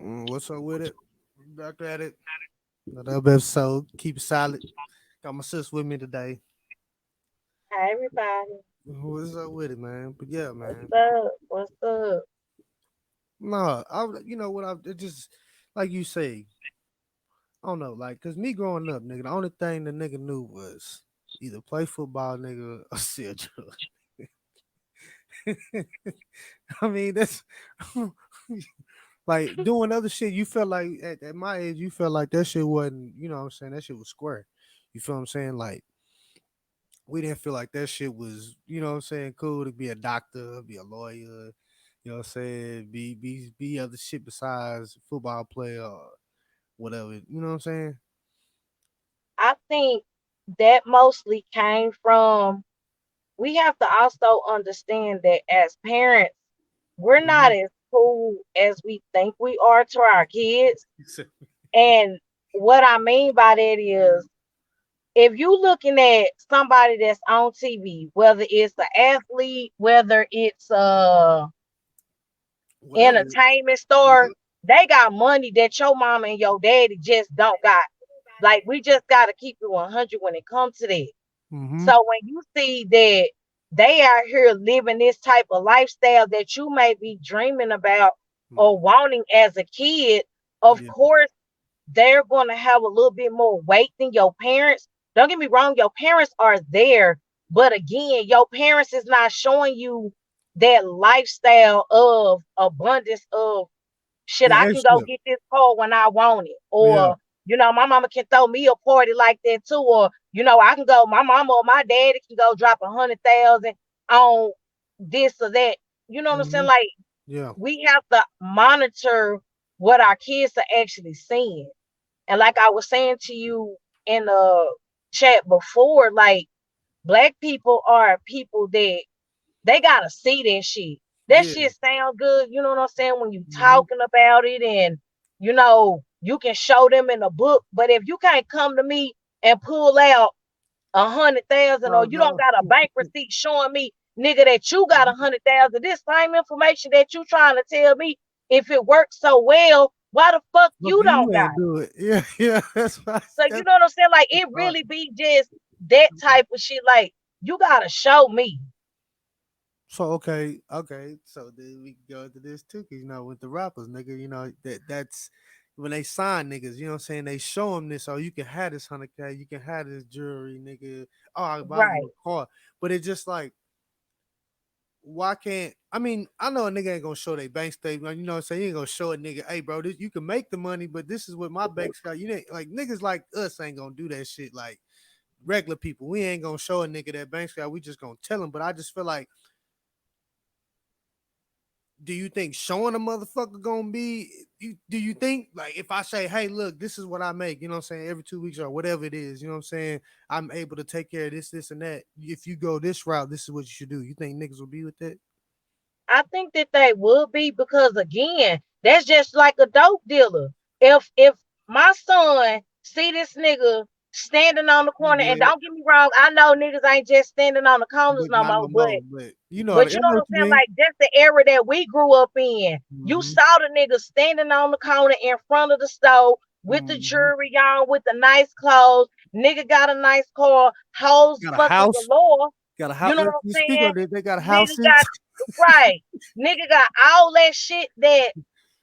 What's up with it? Back at it. Another episode. Keep it solid. Got my sis with me today. Hi everybody. What's up with it, man? But yeah, What's man. up? What's up? No, you know what? It just like you say. I don't know, like, cause me growing up, nigga, the only thing the nigga knew was either play football, nigga, or sell drugs. I mean, that's like doing other shit. You felt like at my age, you felt like that shit wasn't. You know what I'm saying? That shit was square. You feel what I'm saying? Like we didn't feel like that shit was, you know what I'm saying, cool to be a doctor, be a lawyer, you know what I'm saying, be other shit besides football player or whatever. You know what I'm saying? I think that mostly came from we have to also understand that as parents, we're Hmm. not as cool as we think we are to our kids. And what I mean by that is if you looking at somebody that's on TV, whether it's an athlete, whether it's Whatever. entertainment store, Yeah. they got money that your mama and your daddy just don't got. Like we just gotta keep it 100 when it comes to that. Mm-hmm. So when you see that they are here living this type of lifestyle that you may be dreaming about or wanting as a kid, of Yeah. course they're gonna have a little bit more weight than your parents. Don't get me wrong, your parents are there, but again, your parents is not showing you that lifestyle of abundance of shit. The I can go extra. get this car when I want it, Yeah. or my mama can throw me a party like that too, or I can go. My mama or my daddy can go drop 100,000 on this or that. You know what I'm saying? Hmm. Like Yeah. we have to monitor what our kids are actually seeing. And like I was saying to you in the chat before, like black people are people that they gotta see that shit. That Yeah. shit sound good, you know what I'm saying, when you Hmm. talking about it, and you can show them in a book. But if you can't come to me and pull out 100,000, or Oh you don't no. got a bank receipt showing me, nigga, that you got 100,000, this same information that you trying to tell me, if it works so well, why the fuck Look, you don't you got ain't it? do it. Yeah. Yeah. That's right. So you That's know what I'm saying? Like it right. really be just that type of shit. Like you gotta show me. So okay. So then we can go into this too, 'cause, with the rappers, nigga, that's when they sign niggas. You know what I'm saying? They show them this, oh, you can have this 100K, you can have this jewelry, nigga. Oh, I buy you Right. a car, but it's just like, why can't? I mean, I know a nigga ain't gonna show their bank statement. You know what I'm saying? You ain't gonna show a nigga, hey, bro, this, you can make the money, but this is what my bank's got. You ain't like niggas like us ain't gonna do that shit. Like regular people, we ain't gonna show a nigga that bank got. We just gonna tell him. But I just feel like, do you think showing a motherfucker gonna be, do you think, like, if I say, hey, look, this is what I make, you know what I'm saying, every 2 weeks or whatever it is, you know what I'm saying, I'm able to take care of this and that. If you go this route, this is what you should do. You think niggas will be with that? I think that they would be, because again, that's just like a dope dealer. If my son see this nigga standing on the corner, and Yeah, don't get me wrong, I know niggas ain't just standing on the corners but no not more, no but more. But But I you know know what what I'm you saying? mean. Like that's the era that we grew up in. You Hmm. saw the nigga standing on the corner in front of the store with the Hmm. jewelry on, with the nice clothes. Nigga got a nice car, hoes Got a fucking house. galore. Got a You house. know what You I'm speak saying? on it. They got Nigga houses. got right. Nigga got all that shit that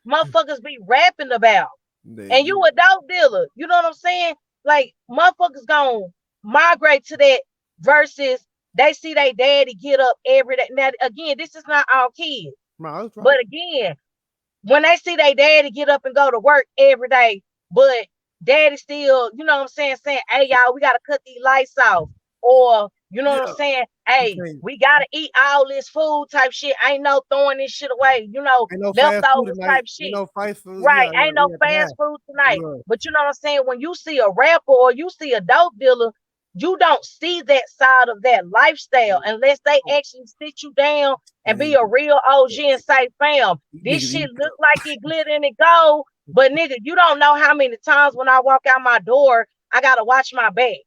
motherfuckers be rapping about. And Yeah. you a dope dealer. You know what I'm saying? Like motherfuckers gonna migrate to that versus they see their daddy get up every day. Now again, this is not all kids. No, that's right. But again, when they see their daddy get up and go to work every day, but daddy still, you know what I'm saying, hey y'all, we gotta cut these lights off. Or, you know what I'm Yeah. saying? You Hey, can't. we gotta eat all this food type shit. Ain't no throwing this shit away, Ain't no fast food leftovers tonight. type Ain't shit. no fast food. Right. Yeah, Ain't we no have to have. fast food tonight. Yeah. But you know what I'm saying? When you see a rapper or you see a dope dealer, you don't see that side of that lifestyle unless they actually sit you down and And be then a real OG and say, fam, this niggas shit eat look like it glitter and it gold. But nigga, you don't know how many times when I walk out my door, I gotta watch my back.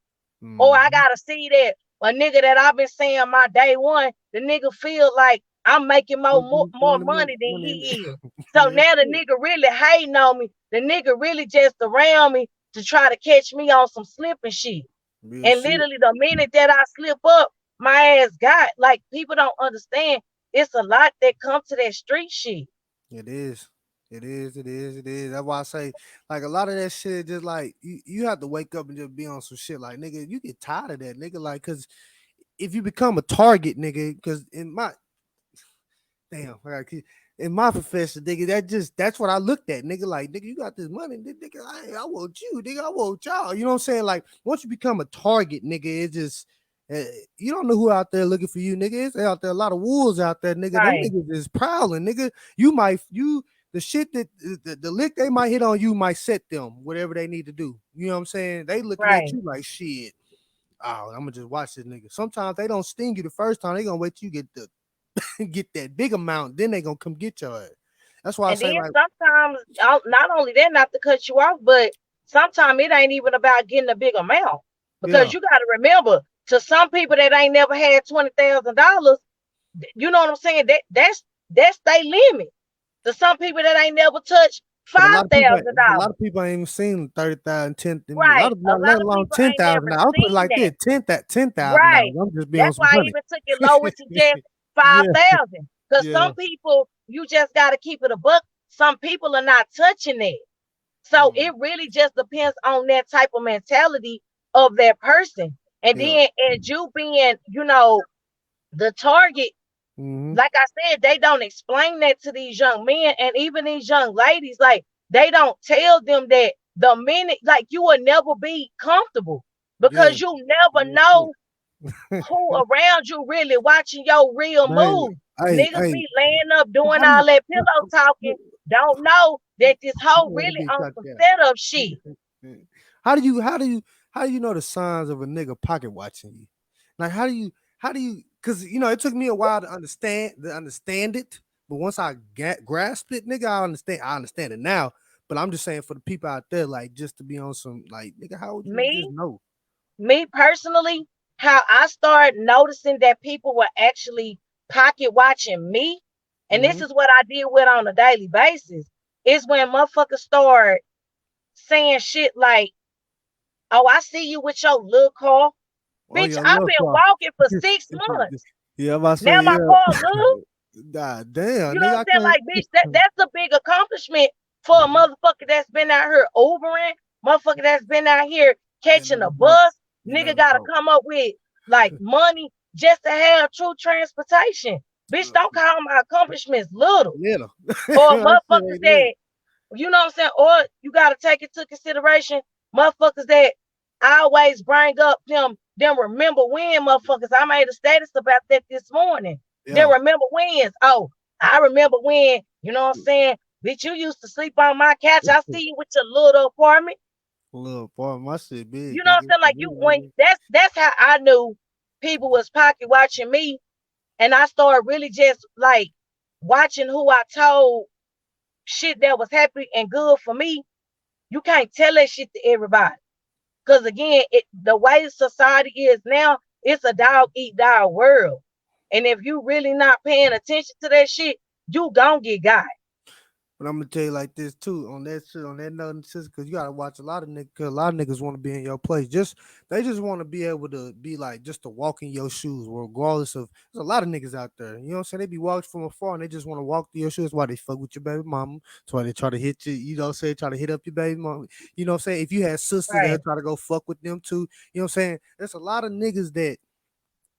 Or I mm-hmm. gotta see that a nigga that I've been saying my day one, the nigga feel like I'm making You more throwing the money than money in he is. there. So That's now the it. nigga really hating on me. The nigga really just around me to try to catch me on some slipping shit. Real And shit. literally the minute that I slip up, my ass got like people don't understand. It's a lot that come to that street shit. It is. It is. That's why I say, like, a lot of that shit, just like you have to wake up and just be on some shit. Like, nigga, you get tired of that, nigga. Like, cause if you become a target, nigga, cause in my damn, in my profession, nigga, that's what I looked at, nigga. Like, nigga, you got this money, nigga. I want you, nigga. I want y'all. You know what I'm saying? Like, once you become a target, nigga, it just you don't know who out there looking for you, nigga. It's out there a lot of wolves out there, nigga. Them Right, niggas is prowling, nigga. You the shit that the lick they might hit on you might set them whatever they need to do. You know what I'm saying? They looking at right. you like shit. Oh, I'm gonna just watch this nigga. Sometimes they don't sting you the first time. They gonna wait till you get the get that big amount, then they gonna come get your ass. That's why I And say then like, sometimes, not only that, not to cut you off, but sometimes it ain't even about getting a big amount. Because yeah, you got to remember, to some people that ain't never had $20,000, you know what I'm saying? That's their limit. To some people that ain't never touched but five thousand a lot dollars. of people ain't even seen 30,000, 10. A Right. A let lot of alone people ain't 10,000. never I'll put it seen like that. this: $10,000. Right. I'm just being on That's some why I honey. even took it lower to just Yeah, 5,000. Because yeah. some people, you just got to keep it a buck. Some people are not touching it. So Mm, it really just depends on that type of mentality of that person. And yeah. then as you being, the target, Mm-hmm. like I said, they don't explain that to these young men and even these young ladies. Like they don't tell them that the minute, like you will never be comfortable Yeah. because you never Real shit. know who around you really watching your real Man, move. Niggas hey, be laying up doing how do all you that pillow talking, don't know that this hoe want to really be on cut some down? setup shit. How do you know the signs of a nigga pocket watching you? Like how do you because it took me a while to understand it, but once I grasped it, nigga, I understand it now. But I'm just saying for the people out there, like just to be on some like nigga, how would you just Me, know? me personally, how I started noticing that people were actually pocket watching me, and this Mm-hmm. is what I deal with on a daily basis, is when motherfuckers start saying shit like, oh, I see you with your little car. Oh Bitch, yeah, I've look, been walking for 6 months. yeah, I'm about to Now say my yeah. car little. God damn, You know nigga, what I I'm saying? Like, bitch, can't. that's a big accomplishment for a Mhm. motherfucker that's been out here Ubering, motherfucker that's been out here They catching never a broke. bus. They Nigga never gotta broke. come up with like money just to have true transportation. Bitch, don't call my accomplishments little. Little. Or That shit motherfuckers ain't little. that, you know what I'm saying? Or you gotta take into consideration motherfuckers that always bring up them remember when motherfuckers. I made a status about that this morning. Them Yeah. remember wins. Oh, I remember when, you know what I'm saying? Bitch, you used to sleep on my couch. I see you with your little apartment. Little boy, my shit You big, know what I'm nigga. saying? Like you when that's how I knew people was pocket watching me. And I started really just like watching who I told shit that was happy and good for me. You can't tell that shit to everybody. Because again, the way society is now, it's a dog eat dog world. And if you really not paying attention to that shit, you gon' get got. But I'm gonna tell you like this too, on that shit, on that note, because you gotta watch a lot of niggas. Cause a lot of niggas want to be in your place. They just want to be able to be like just to walk in your shoes, regardless of. There's a lot of niggas out there. You know what I'm saying? They be watching from afar and they just want to walk through your shoes. Why they fuck with your baby mama? That's why they try to hit you. You know what I'm saying? Try to hit up your baby mama. You know what I'm saying? If you had sisters, they'll Right, try to go fuck with them too. You know what I'm saying? There's a lot of niggas that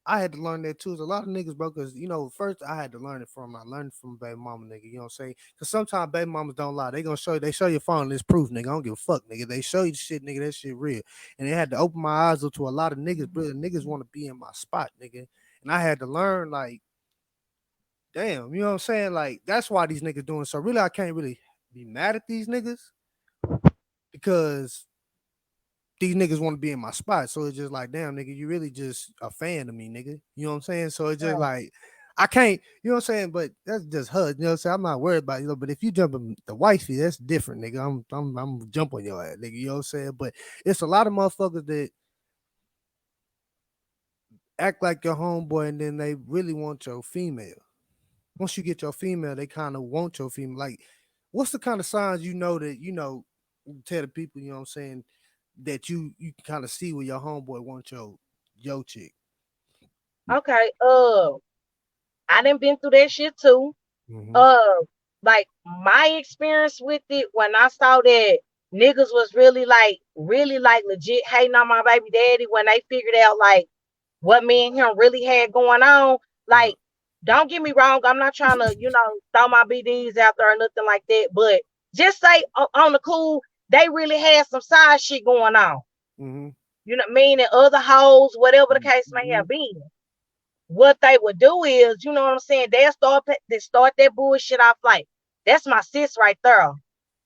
I had to learn that too. There's a lot of niggas, bro, because first I had to learn it from I learned it from baby mama, nigga. You know what I'm saying? Because sometimes baby mamas don't lie. They show your phone and it's proof, nigga. I don't give a fuck, nigga. They show you the shit, nigga. That shit real. And it had to open my eyes up to a lot of niggas, bro. Niggas want to be in my spot, nigga. And I had to learn, like, damn, you know what I'm saying? Like, that's why these niggas doing so. Really, I can't really be mad at these niggas because these niggas want to be in my spot. So it's just like, damn, nigga, you really just a fan of me, nigga. You know what I'm saying? So it's just right. like, I can't, you know what I'm saying? But that's just her. You know what I'm saying? I'm not worried about but if you jump in the wifey, that's different, nigga. I'm jump on your ass, nigga. You know what I'm saying? But it's a lot of motherfuckers that act like your homeboy and then they really want your female. once you get your female, they kind of want your female. Like, what's the kind of signs that you tell the people, you know what I'm saying, that you can kind of see where your homeboy wants your chick. Okay. I done been through that shit too. Mm-hmm. Uh, like my experience with it when I saw that niggas was really like legit hating on my baby daddy when they figured out like what me and him really had going on. Yeah. Like, don't get me wrong, I'm not trying to, throw my BDs out there or nothing like that. But just say on the cool, they really had some side shit going on. Mm-hmm. You know what I mean? And other hoes, whatever the case may Mm-hmm. have been. What they would do is, you know what I'm saying? They start that bullshit off like, that's my sis right there.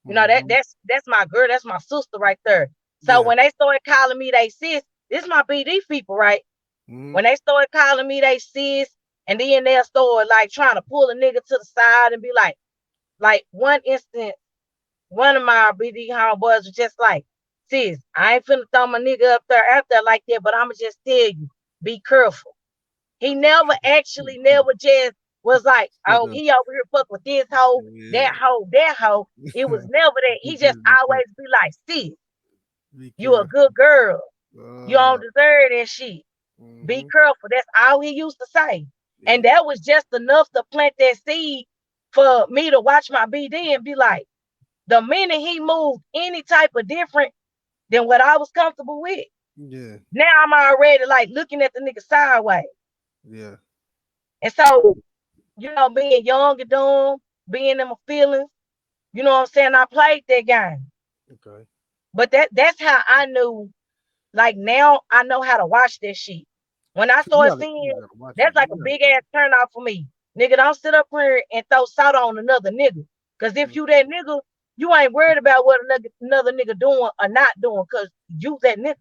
You know, Mm-hmm. that's my girl, that's my sister right there. So Yeah. when they started calling me they sis, this my BD people, right? Mm-hmm. When they started calling me they sis, and then they'll start like trying to pull a nigga to the side and be like one instant, one of my BD homeboys was just like, sis, I ain't finna throw my nigga up there out there like that, but I'ma just tell you, be careful. He never just was like, Shut oh, up. he over here fuck with this hoe, Yeah. that hoe, that hoe. It was never that. He just always be like, sis, Be you a careful. good girl. You Uh, don't deserve that shit. Be mm-hmm. careful. That's all he used to say. And Yeah. that was just enough to plant that seed for me to watch my BD and be like, the minute he moved any type of different than what I was comfortable with, Yeah. now I'm already like looking at the nigga sideways. Yeah. And so, being young and dumb, being in my feelings, you know what I'm saying? I played that game. Okay. But that's how I knew, like now I know how to watch that shit. When I You start gotta, seeing, you gotta watch it. that's like a big ass turn off for me. Nigga, don't sit up here and throw salt on another nigga. Cause if you that nigga, you ain't worried about what another nigga doing or not doing, cause you that nigga.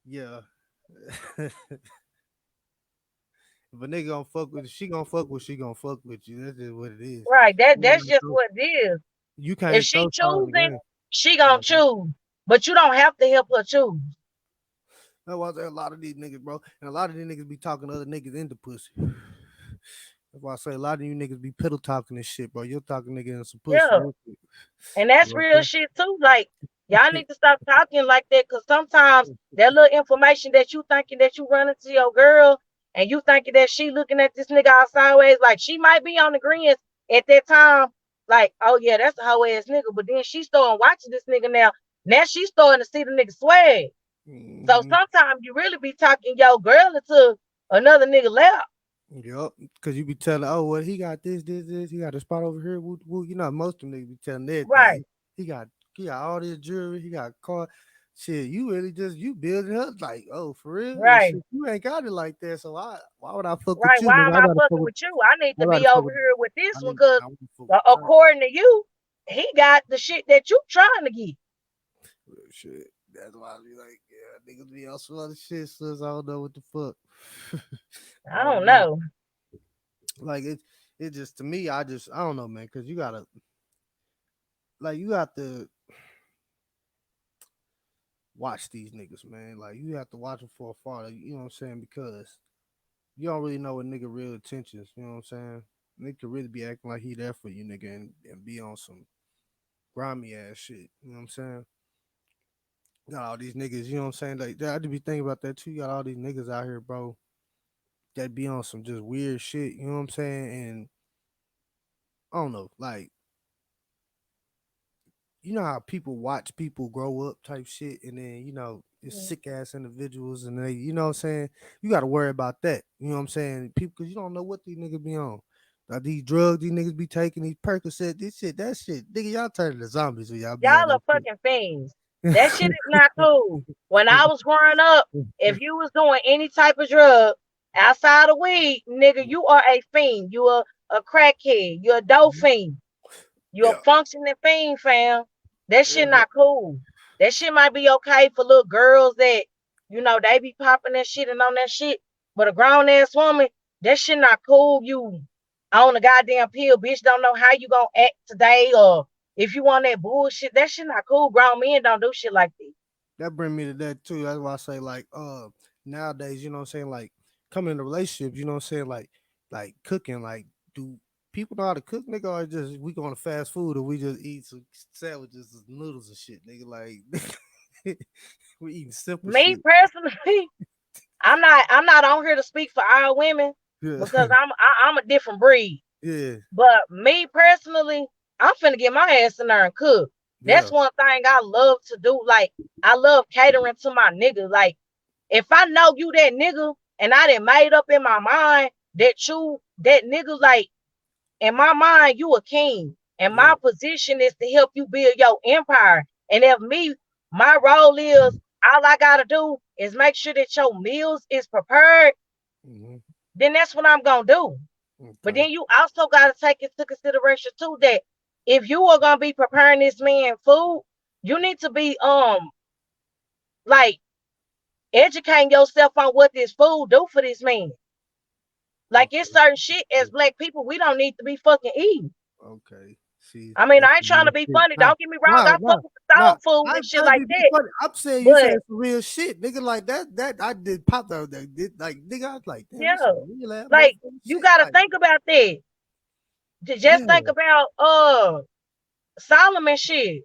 Yeah. If a nigga gonna fuck with you, she gonna fuck with she gonna fuck with you. That's just what it is. Right. You That's can't just throw, what it is. you If can't she throw salt in the choosing, game. she gonna Mhm. choose. But you don't have to help her choose. That's why I say a lot of these niggas, bro, and a lot of these niggas be talking other niggas into pussy. That's why I say a lot of you niggas be pillow talking this shit, bro. You're talking niggas in some pussy Yeah. real quick. And You that's know real what shit too. Like, y'all I'm need to stop talking like that, because sometimes saying? that little information that you thinking that you run into your girl and you thinking that she looking at this nigga out sideways, like she might be on the greens at that time, like, oh yeah, that's a hoe ass nigga. But then she starting watching this nigga now. Now she's starting to see the nigga swag. So Mm-hmm. sometimes you really be talking your girl into another nigga lap. Yup, because you be telling, oh, well, he got this. He got a spot over here. Woo, woo. You know, most of them niggas be telling everything. Right, He got all this jewelry. He got car. Shit, you really just you building up like, oh, for real? Well, right, shit, you ain't got it like that. So why would I fuck with right. you, Why nigga? am I I gotta fuck fucking with with you? I need I to gotta be fuck over with here with this I one need because I want to fuck according to you, he got the shit that you trying to get. shit. That's why I be like, yeah, niggas be on some other shit, sis. I don't know what the fuck. I I don't don't know. know. Like it just to me, I don't know, man, because you gotta like you got to watch these niggas, man. Like you have to watch them for afar. You know what I'm saying? Because you don't really know what nigga real intentions. You know what I'm saying? Nigga could really be acting like he there for you, nigga, and be on some grimy ass shit. You know what I'm saying? Got all these niggas. You know what I'm saying? Like I just be thinking about that too. You got all these niggas out here, bro, that be on some just weird shit. You know what I'm saying? And I don't know, like you know how people watch people grow up type shit, and then it's Mm. sick ass individuals, and they, you know what I'm saying, you got to worry about that. You know what I'm saying? People, because you don't know what these niggas be on. Like these drugs, these niggas be taking these Percocet, this shit, that shit, nigga, y'all turn into zombies when y'all be on Y'all are that fucking fiends. That shit is not cool. When I was growing up, if you was doing any type of drug outside of weed, nigga, you are a fiend. You are a crackhead. You're a dope fiend. You're Yeah, a functioning fiend, fam. That yeah, shit not cool. That shit might be okay for little girls that, they be popping that shit and on that shit. But a grown ass woman, that shit not cool. You on a goddamn pill, bitch. Don't know how you gonna act today, or if you want that bullshit. That shit not cool. Grown men don't do shit like this. that bring me to that too. That's why I say like nowadays, you know what I'm saying, like coming into relationships, you know what I'm saying, like cooking, like do people know how to cook, nigga, or just we going to fast food or we just eat some sandwiches and noodles and shit, nigga. Like we eating simple Me shit. personally, I'm not on here to speak for our women Yeah, because I'm a different breed. yeah, But me personally, I'm finna get my ass in there and cook. yeah. That's one thing I love to do. Like, I love catering to my nigga. Like, if I know you that nigga and I done made up in my mind that nigga, like, in my mind, you a king. And Yeah. my position is to help you build your empire. And if me, my role is all I gotta do is make sure that your meals is prepared, Hmm. then that's what I'm gonna do. But Okay. then you also gotta take into consideration too that if you are gonna be preparing this man food, you need to be like educating yourself on what this food do for this man. Like it's Okay. certain shit as black people we don't need to be fucking eating. Okay. See, I mean, that's I ain't some trying to real be shit. funny. Nah, Don't get me wrong. nah, I fuck nah, with the nah. soul food I and ain't shit trying to like be that. funny. I'm saying you But saying some real shit, nigga. Like that I did pop out that did like nigga. I was like, damn, yeah, this some real ass like motherfucking you shit. gotta Like, think about that. Just think yeah. about Solomon shit.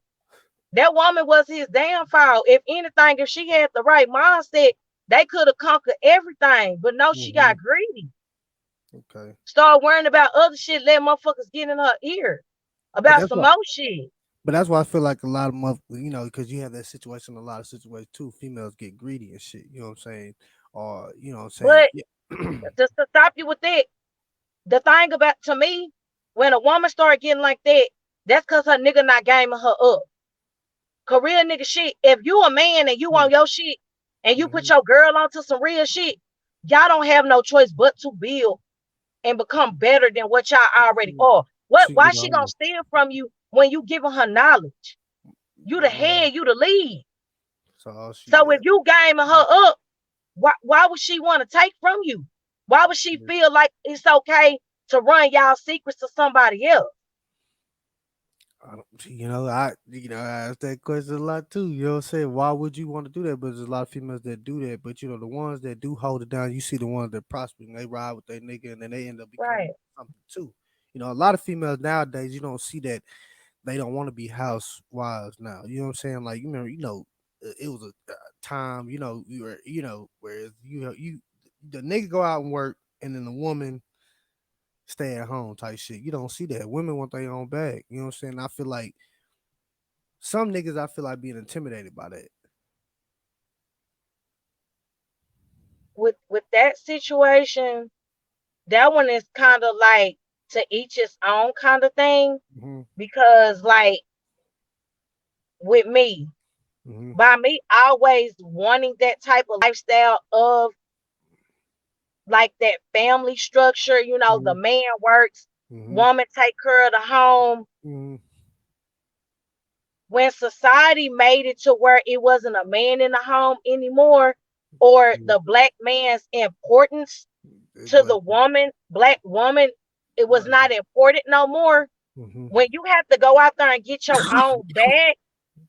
That woman was his downfall. If anything, if she had the right mindset, they could have conquered everything. But no, she Hmm. got greedy. Okay. Start worrying about other shit, let motherfuckers get in her ear But about that's some why. more shit. But that's why I feel like a lot of you know, because you have that situation, a lot of situations too. Females get greedy and shit. You know what I'm saying? Or you know what I'm saying? But Yeah. just to stop you with that, the thing about to me, when a woman start getting like that, that's because her nigga not gaming her up. Career nigga shit. If you a man and you on your shit and you put Mm-hmm. your girl onto some real shit, y'all don't have no choice but to build and become better than what y'all already are. What? She Why get she gonna on. steal from you when you giving her knowledge? You the Uh, head, you the lead. so all she So if got. you gaming her up, why would she want to take from you? Why would she feel like it's okay to run y'all secrets to somebody else? I don't, I ask that question a lot too. You know what I'm saying? Why would you want to do that? But there's a lot of females that do that. But you know, the ones that do hold it down, you see the ones that prosper and they ride with their nigga and then they end up becoming Right, something too. You know, a lot of females nowadays, you don't see that they don't want to be housewives now. You know what I'm saying? Like you remember, it was a time, you were, whereas you the nigga go out and work and then the woman stay at home type shit. You don't see that. Women want their own bag. You know what I'm saying? I feel like some niggas I feel like being intimidated by that. with that situation, that one is kind of like to each his own kind of thing. Hmm. Because like with me, Hmm. by me always wanting that type of lifestyle of like that family structure, the Hmm. man works, Hmm. woman take care of the home. Hmm. When society made it to where it wasn't a man in the home anymore, or the black man's importance It to was the black woman, it was right. not important no more. Hmm. When you have to go out there and get your own bag,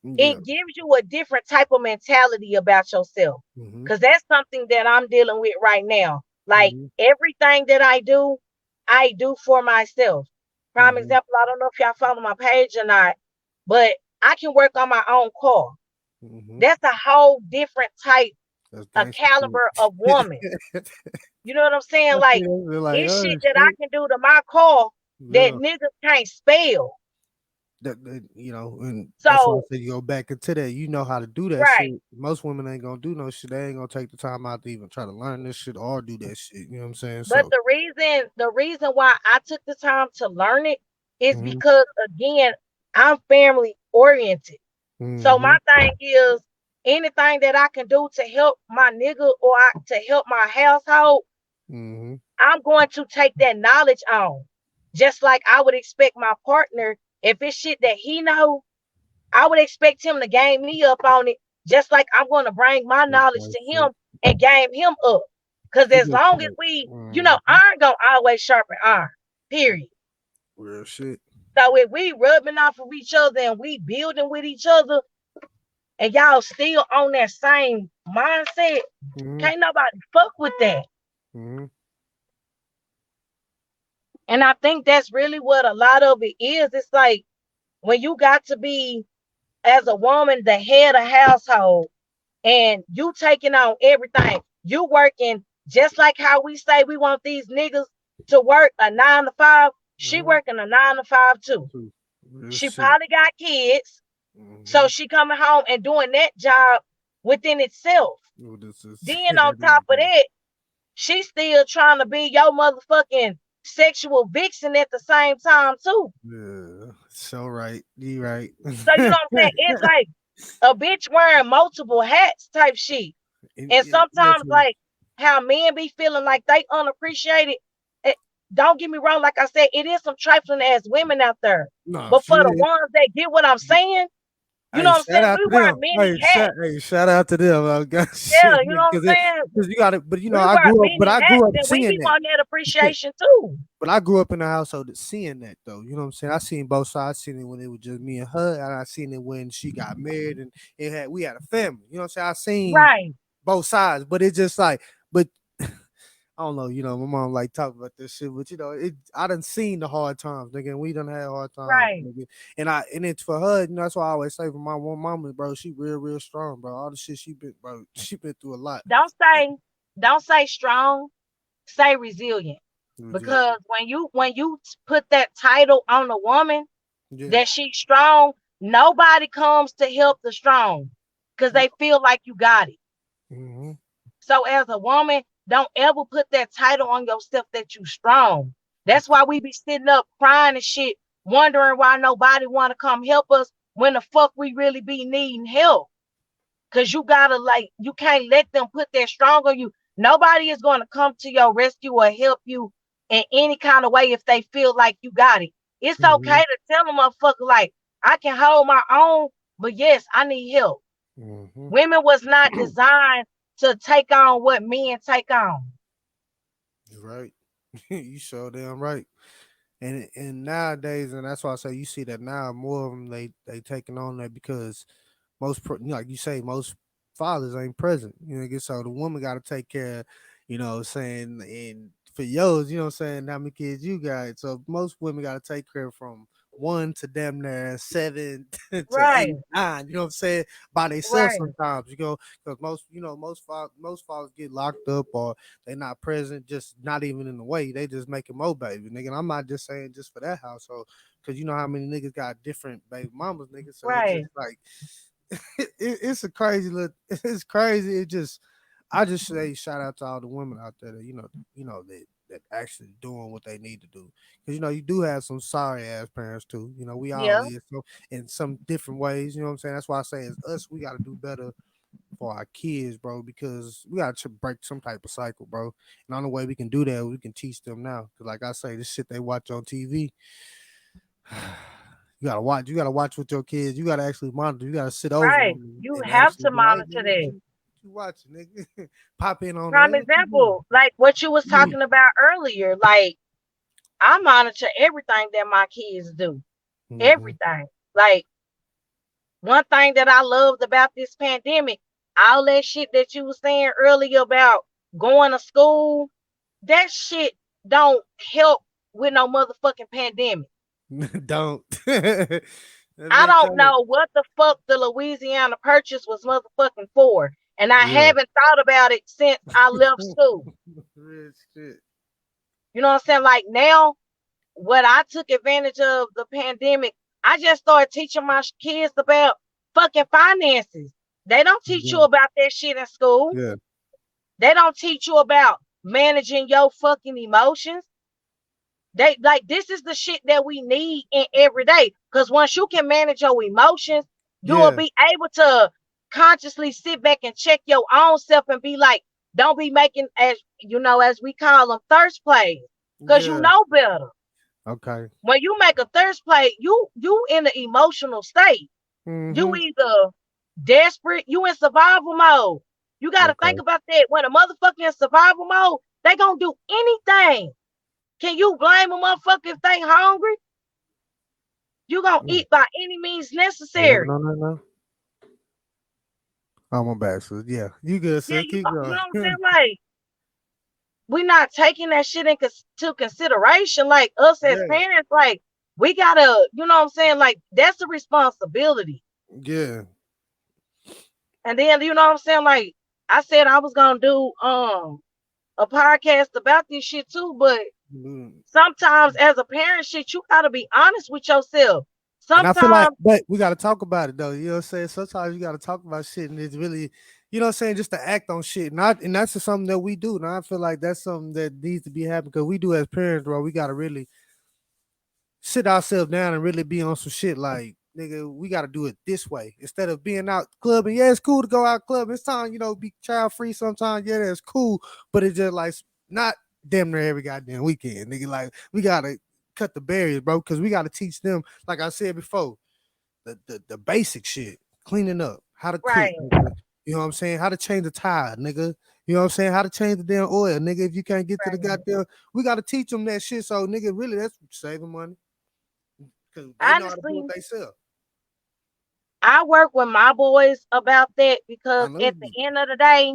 Yeah. it gives you a different type of mentality about yourself. Hmm. Because that's something that I'm dealing with right now. Like Hmm. everything that I do for myself. Prime Hmm. example, I don't know if y'all follow my page or not, but I can work on my own car. Hmm. That's a whole different type, That's a gangster caliber shit. of woman. You know what I'm saying? I see Like that. They're like, it's oh shit that I shit. can do to my car that Yeah. niggas can't spell. And that's why I So, said you go back into that. You know how to do that shit. right. Most women ain't gonna do no shit. They ain't gonna take the time out to even try to learn this shit or do that shit. You know what I'm saying? But So, the reason why I took the time to learn it is hmm. because again, I'm family oriented. So Hmm. my thing is anything that I can do to help my nigga or to help my household, Hmm. I'm going to take that knowledge on. Just like I would expect my partner, if it's shit that he know, I would expect him to game me up on it, just like I'm going to bring my knowledge to him and game him up. Because He as just long as like, we, mhm, iron gonna always sharpen iron, period. real shit. So if we rubbing off of each other and we building with each other and y'all still on that same mindset, Hmm. can't nobody fuck with that. Hmm. And I think that's really what a lot of it is. It's like when you got to be, as a woman, the head of household, and you taking on everything. You working just like how we say we want these niggas to work a 9 to 5. She Mm-hmm. working a 9 to 5 too. Real She shit. probably got kids, Mm-hmm. so she coming home and doing that job within itself. Oh, this is Then that on top is of that. that, she still trying to be your motherfucking sexual vixen at the same time too. Yeah, so right. You right. So you know what I'm saying? It's like a bitch wearing multiple hats type shit. And sometimes, Listen, like how men be feeling like they unappreciated. It, don't get me wrong, like I said, it is some trifling ass women out there. no, But for shit. the ones that get what I'm saying, you know Hey, what I'm shout saying? out We to wear them. many hats. Hey, shout out to them. I got Yeah, shit you know what I'm saying? because you got it. But you know, We wear but many I grew hats up and we seeing be that. wanting that appreciation too. But I grew up in a household that's seeing that though. You know what I'm saying? I seen both sides. I seen it when it was just me and her, and I seen it when she got married and we had a family. You know what I'm saying? I seen Right, both sides, but it's just like, but I don't know, my mom like talk about this shit, but I done seen the hard times, nigga, and we done had hard times, right. nigga. And it's for her, that's why I always say for my one mama, bro, she real strong, bro. All the shit she been, bro, she been through a lot. Don't And say, don't say strong, say resilient. it was just, Because when you put that title on a woman, yeah. that she's strong, nobody comes to help the strong because they feel like you got it. Mm-hmm. So as a woman, don't ever put that title on yourself that you strong. That's why we be sitting up crying and shit, wondering why nobody want to come help us when the fuck we really be needing help. Cause you gotta, like, you can't let them put that strong on you. Nobody is going to come to your rescue or help you in any kind of way if they feel like you got it. It's Mm-hmm. okay to tell them, motherfucker, like, I can hold my own, but yes, I need help. Mm-hmm. Women was not designed to take on what men take on. You're right. You so damn right. And nowadays, and that's why I say you see that now more of them they taking on that because like you say, most fathers ain't present. So the woman got to take care. Saying and for yours, saying how many kids you got. So most women got to take care from one to damn near seven to Right, 8, 9. You know what I'm saying? By themselves right, sometimes. Because most fathers get locked up or they not present, just not even in the way. They just making more baby, nigga. And I'm not just saying just for that household, because you know how many niggas got different baby mamas, nigga. So it's right, just like it's a crazy look. It's crazy. I just say shout out to all the women out there that that actually doing what they need to do. Because you do have some sorry ass parents too. We all yeah, is so in some different ways. You know what I'm saying? That's why I say as us, we got to do better for our kids, bro, because we got to break some type of cycle, bro. And the only way we can do that, we can teach them now. Because, like I say, this shit they watch on TV, you gotta watch. You gotta watch with your kids. You gotta actually monitor. You gotta sit over right. them You and have actually to be like, "Hey, monitor nigga, that. what you watching, nigga? Pop in on Prime that. What you doing?" example, like what you was talking about earlier, like I monitor everything that my kids do. Mm-hmm. Everything. Like one thing that I loved about this pandemic, all that shit that you was saying earlier about going to school, that shit don't help with no motherfucking pandemic. Don't. That's I that don't time. know what the fuck the Louisiana Purchase was motherfucking for. And I Yeah. haven't thought about it since I left school. Real shit. You know what I'm saying? Like now, what I took advantage of the pandemic, I just started teaching my kids about fucking finances. They don't teach you Mhm. about that shit in school. Yeah. They don't teach you about managing your fucking emotions. They like this is the shit that we need in every day. Cause once you can manage your emotions, you will Yeah. be able to consciously sit back and check your own self and be like, don't be making as we call them thirst plays. Cause you Yeah. know better. Okay. When you make a thirst play, you in the emotional state. You Mm-hmm. either desperate, you in survival mode. You got to think Okay. about that. When a motherfucker in survival mode, they gonna do anything. Can you blame a motherfucker if they hungry? You gonna Mm. eat by any means Yeah. necessary. No. No. No. I'm on back, sis. Yeah. You good, Yeah, sis. Keep you know going. what I'm saying? Like we're not taking that shit into consideration. Like us as Yeah. parents, like we gotta, you know what I'm saying? Like that's a responsibility. Yeah. And then you know what I'm saying? Like I said I was gonna do a podcast about this shit too, but Mm. sometimes as a parent, shit, you gotta be honest with yourself. And I feel like, Sometimes, but we got to talk about it though. You know what I'm saying? Sometimes you got to talk about shit, and it's really, you know what I'm saying, just to act on shit. Not, and that's just something that we do. And I feel like that's something that needs to be happening because we do as parents, bro. We got to really sit ourselves down and really be on some shit like, nigga, we got to do it this way instead of being out clubbing. Yeah, it's cool to go out clubbing. It's time, be child free sometimes. Yeah, that's cool, but it's just like not damn near every goddamn weekend, nigga. Like we gotta cut the barriers, bro, because we gotta teach them, like I said before, the basic shit, cleaning up, how to cook, right, nigga. You know what I'm saying? How to change the tire, nigga. You know what I'm saying? How to change the damn oil, nigga. If you can't get to the right. goddamn, we gotta teach them that shit. So, nigga, really, that's saving money because they know how to do it Honestly, themselves. I work with my boys about that I because know you at do. the end of the day,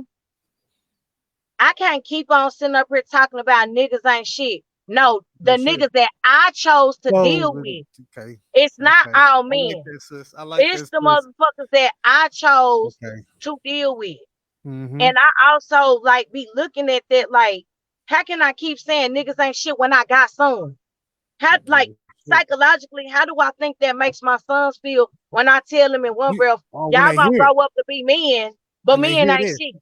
I can't keep on sitting up here talking about niggas ain't shit. No, the Real shit. niggas that I chose to Clothes, deal nigga. with, Okay. it's not Okay. all I like men. that, sis. I like It's that, the sis. motherfuckers that I chose Okay. to deal with. Mm-hmm. And I also like be looking at that like, how can I keep saying niggas ain't shit when I got some? How like Real shit. psychologically, how do I think that makes my sons feel when I tell them in one You, breath, when y'all they gonna hear it grow up to be men, but and they men hear ain't this. shit.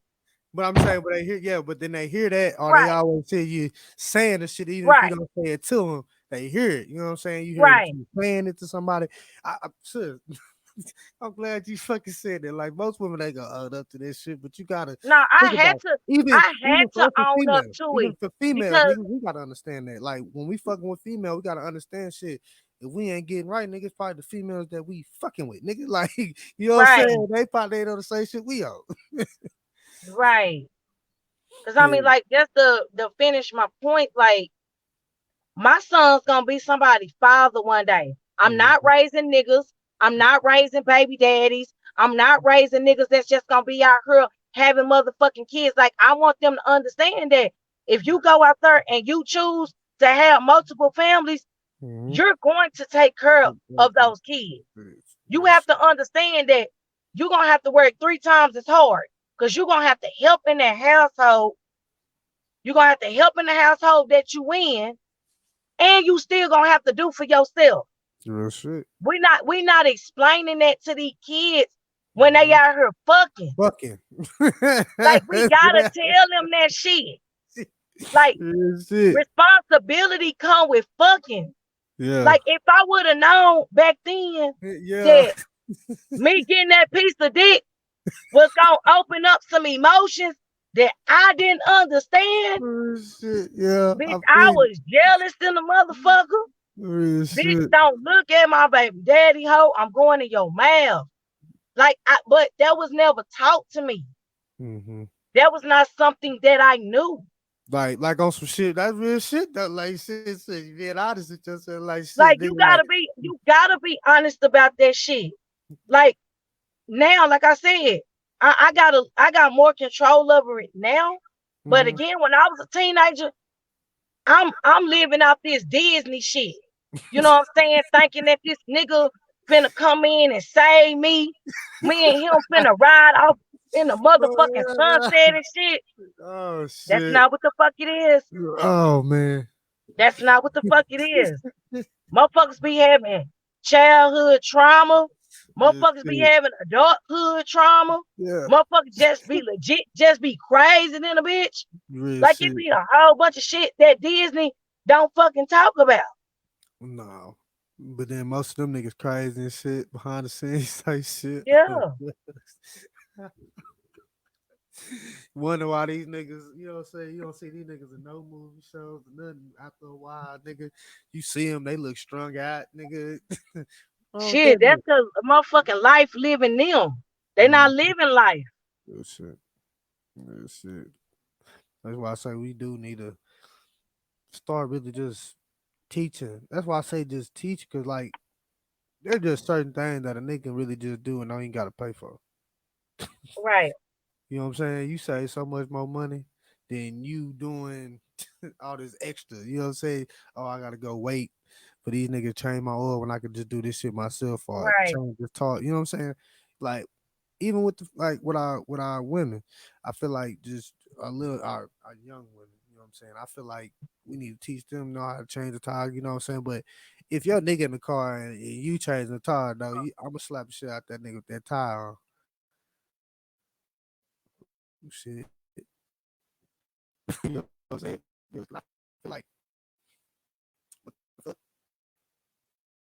But I'm saying, but they hear, yeah, but then they hear that, or they Right, always hear you saying the shit, even if you right, don't say it to them, they hear it. You know what I'm saying? You hear right. you saying it to somebody. Sis, I'm glad you fucking said that. Like most women, they go own up to this shit, but you gotta No, think about it. I Even had for to us as own up females, to even it for females, because nigga, we gotta understand that. Like when we fucking with female, we gotta understand shit. If we ain't getting right, nigga, it's probably the females that we fucking with, nigga. Like you know what I'm right, saying? They probably ain't on the same shit we on. right. Cause I mean, Yeah. like, just to finish my point, like my son's gonna be somebody's father one day. I'm not Mhm. raising niggas. I'm not raising baby daddies. I'm not raising niggas that's just gonna be out here having motherfucking kids. Like I want them to understand that if you go out there and you choose to have multiple families, Mhm. you're going to take care Good of question. those kids. You Real have shit. to understand that you're gonna have to work 3 times as hard because you're gonna have to help in that household. You're gonna have to help in the household that you in, and you still gonna have to do for yourself. Real shit. We not explaining that to these kids when they Mhm. out here fucking. Fucking. Like we gotta tell them that shit. Like Real shit. responsibility come with fucking. Yeah. Like if I would have known back then Yeah. that me getting that piece of dick was gonna open up some emotions that I didn't understand, Real shit. Yeah. bitch, I I feel was jealous in the motherfucker. real Bitch, shit. don't look at my baby daddy hoe. I'm going in your mouth. But that was never taught to me. Mm-hmm. That was not something that I knew. Like on some shit. That's real shit though. Like shit. You being honest with yourself. Like shit, Like nigga. Like you gotta be honest about that shit. Like now, like I said, I got more control over it now. But mm-hmm. again, when I was a teenager, I'm living off this Disney shit. You know what I'm saying? Thinking that this nigga finna come in and save me. Me and him finna ride off in the motherfucking sunset and shit. Oh That's shit. not what the fuck it is. Oh man. That's not what the fuck it is. Motherfuckers be having childhood trauma. Real Motherfuckers be shit. having adulthood trauma. Yeah. Motherfuckers just be legit, just be crazy in a bitch. Real Like it shit. be a whole bunch of shit that Disney don't fucking talk about. No. But then most of them niggas crazy and shit behind the scenes type shit. Yeah. Wonder why these niggas, you know what I'm saying? You don't see these niggas in no movie shows or nothing. After a while, nigga, you see them, they look strung out, nigga. Oh, Shit, that that's nigga. cause motherfucking life living them. They not Mm, living life. real shit. Real shit. That's why I say we do need to start really just teaching. That's why I say just teach, cause like there's just certain things that a nigga can really just do and don't even gotta pay for. Right. You know what I'm saying? You save so much more money than you doing all this extra. You know what I'm saying? Oh, I gotta go wait for these niggas to change my oil when I could just do this shit myself or Right. change the talk. You know what I'm saying? Like even with the like with our women, I feel like just a little our young women, you know what I'm saying? I feel like we need to teach them know how to change the tire, you know what I'm saying? But if your nigga in the car and you change the tire though, I'm gonna slap the shit out that nigga with that tire on. Shit. You know what I'm saying? I feel like what the fuck?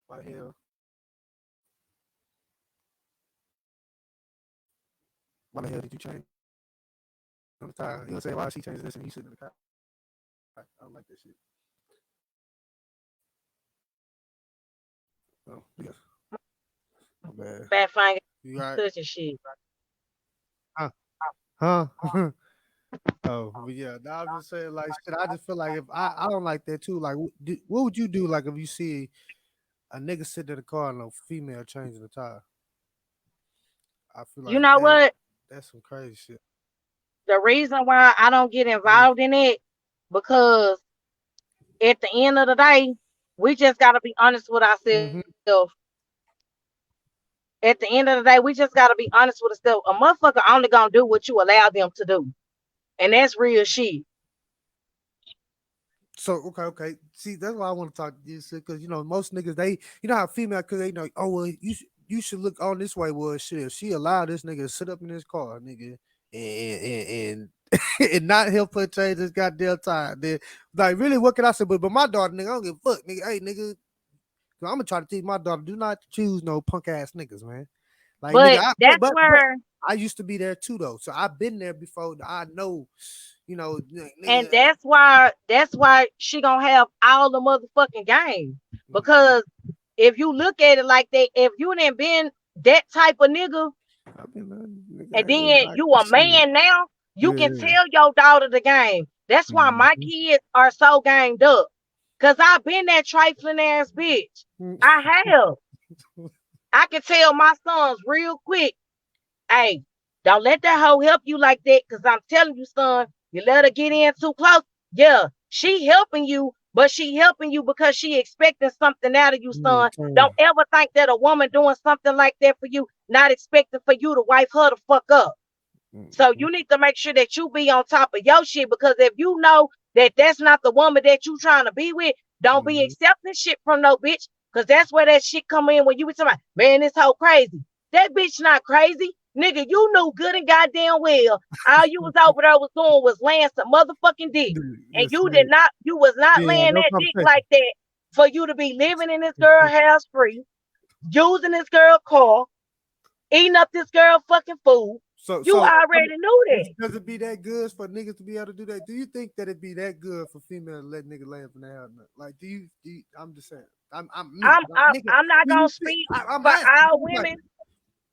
Why the hell? Why the hell did you change on the tire? You know what I'm saying? Why she changing this and you sitting in the car? I don't like that shit. Oh, yes. My bad. Fat finger You all right? touching shit. Huh? Huh? Oh, but yeah, nah, I'm just saying, like, shit. I just feel like if I don't like that too. Like, what would you do, like, if you see a nigga sitting in the car and a female changing the tire? I feel You like know what? that's some crazy shit. The reason why I don't get Yeah. involved in it, because at the end of the day, we just gotta be honest with Mm-hmm. ourselves. At the end of the day, we just gotta be honest with ourselves. A motherfucker only gonna do what you allow them to do. And that's real shit. So okay. See, that's why I want to talk to you, because you know most niggas you know how female, because they know, oh well, you should look on this way. Well, shit, if she allowed this nigga to sit up in his car, nigga, and and not help her change this goddamn tire, then like really, what can I say? But my daughter, nigga, I don't give a fuck, nigga. Hey, nigga, I'm gonna try to teach my daughter, do not choose no punk ass niggas, man. Like nigga, But that's but where I used to be there too though, so I've been there before. I know, you know, and nigga. that's why she gonna have all the motherfucking game. Because if you look at it like that, if you didn't been that type of nigga, I mean, nigga, and I ain't then like you a shit. man now, you Yeah, can yeah. tell your daughter the game. That's why my Mhm. kids are so ganged up. Cause I've been that trifling ass bitch. I have. I can tell my sons real quick, hey, don't let that hoe help you like that. Cause I'm telling you, son, you let her get in too close. Yeah, she helping you, but she helping you because she expecting something out of you, Yeah, son. turn. Don't ever think that a woman doing something like that for you, not expecting for you to wipe her the fuck up. So Mhm. you need to make sure that you be on top of your shit, because if you know that that's not the woman that you trying to be with, don't be Mhm. accepting shit from no bitch, because that's where that shit come in when you be talking about, man, this hoe crazy. That bitch not crazy. Nigga, you knew good and goddamn well all you was over there was doing was laying some motherfucking dick. And Yes, man. you was not Yeah, laying no that dick conversation. like that for you to be living in this girl house free, using this girl car, eating up this girl fucking food. You I mean, already knew that. does it be that good for niggas to be able to do that? Do you think that it be that good for female to let nigga lay up in the house? Like, do you I'm just saying. I'm me, like, nigga. I'm not Do you gonna see? speak I'm for asking. our Like, women.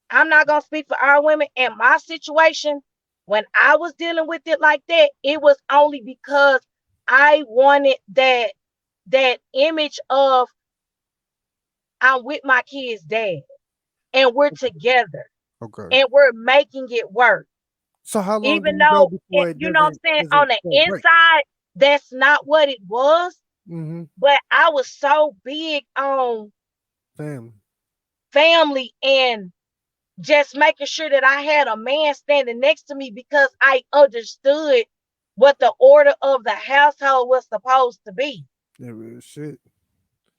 I'm not gonna speak for our women. In my situation, when I was dealing with it like that, it was only because I wanted that image of, I'm with my kids' dad and we're together okay. and we're making it work. So how long do Even you go though before it you know what I'm saying, on doesn't the go break? inside, that's not what it was. Mm-hmm. But I was so big on Family. family and just making sure that I had a man standing next to me, because I understood what the order of the household was supposed to be. That real shit.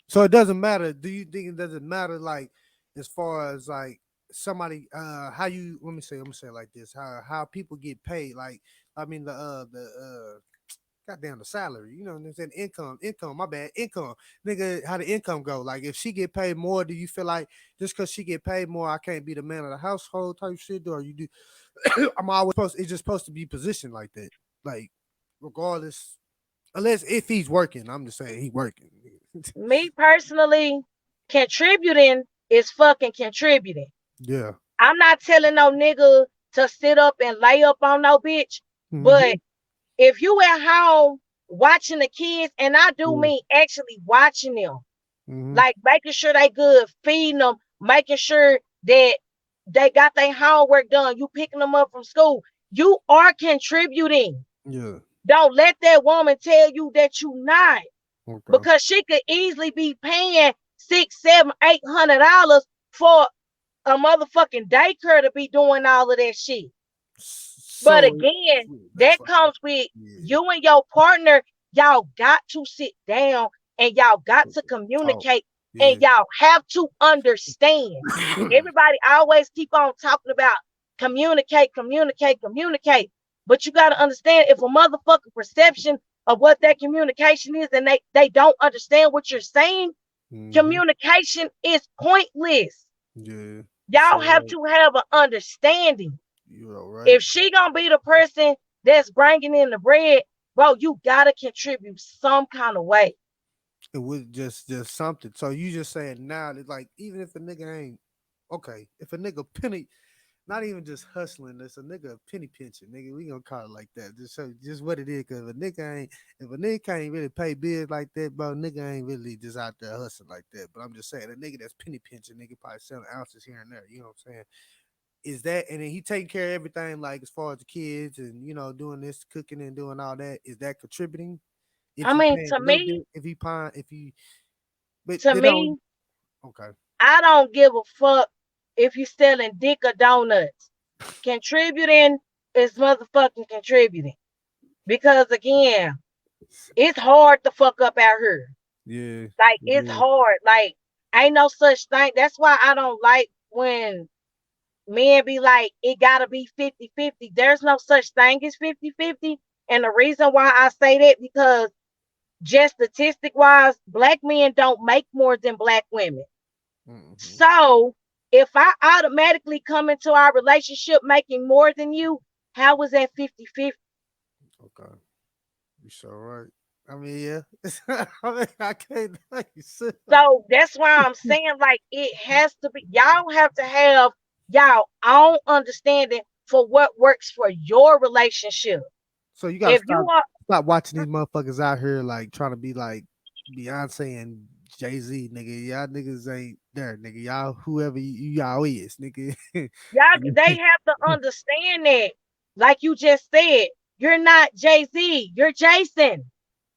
So it doesn't matter. Do you think it doesn't matter, like, as far as like somebody how you let me say it like this, how people get paid, like I mean the goddamn the salary, you know what I'm saying? Income, my bad, income. Nigga, how the income go? Like if she get paid more, do you feel like just cause she get paid more, I can't be the man of the household type shit? Or you do I'm always supposed it's just supposed to be positioned like that. Like regardless, unless if he's working, I'm just saying he working. Me personally, contributing is fucking contributing. Yeah. I'm not telling no nigga to sit up and lay up on no bitch, Hmm. but if you at home watching the kids, and I do Yeah. mean actually watching them, Hmm. like making sure they good, feeding them, making sure that they got their homework done, you picking them up from school, you are contributing. Yeah. Don't let that woman tell you that you not, Okay. because she could easily be paying $600, $700, $800 for a motherfucking daycare to be doing all of that shit. But So again, that's that what comes with yeah. you and your partner. Y'all got to sit down and y'all got to Talk. communicate, Yeah. and y'all have to understand. Everybody always keep on talking about communicate, communicate, communicate. But you got to understand, if a motherfucking perception of what that communication is and they don't understand what you're saying, communication is pointless. Yeah. Y'all So have to have an understanding. you're right. If she gonna be the person that's bringing in the bread, bro, you gotta contribute some kind of way. It was just something. So you just saying now that, like, even if a nigga ain't okay, if a nigga penny, not even just hustling, it's a nigga penny pinching, nigga. We gonna call it like that. Just what it is. Cause if a nigga can't really pay bills like that, bro, nigga ain't really just out there hustling like that. But I'm just saying, a nigga that's penny pinching, nigga probably selling ounces here and there. You know what I'm saying? Is that, and then he taking care of everything, like as far as the kids and doing this cooking and doing all that? Is that contributing? If I he mean, paying to a little me, bit, if he paying, if he, but to they don't. me, Okay. I don't give a fuck if you selling dick or donuts. Contributing is motherfucking contributing. Because again, it's hard to fuck up out here. Yeah. Like, it's Yeah. hard. Like, ain't no such thing. That's why I don't like when men be like, it gotta be 50-50. There's no such thing as 50-50. And the reason why I say that, because just statistic wise, black men don't make more than black women. Mm-hmm. So if I automatically come into our relationship making more than you, how was that 50-50? Okay. You so right. I mean, yeah. I mean, I can't like you said. So that's why I'm saying, like, it has to be, y'all have to have y'all own understanding for what works for your relationship. So you gotta If you stop watching are, these motherfuckers out here like trying to be like Beyonce and Jay-Z, nigga. Y'all niggas ain't there, nigga. Y'all whoever y'all is, nigga. y'all, they have to understand that, like you just said, you're not Jay-Z, you're Jason.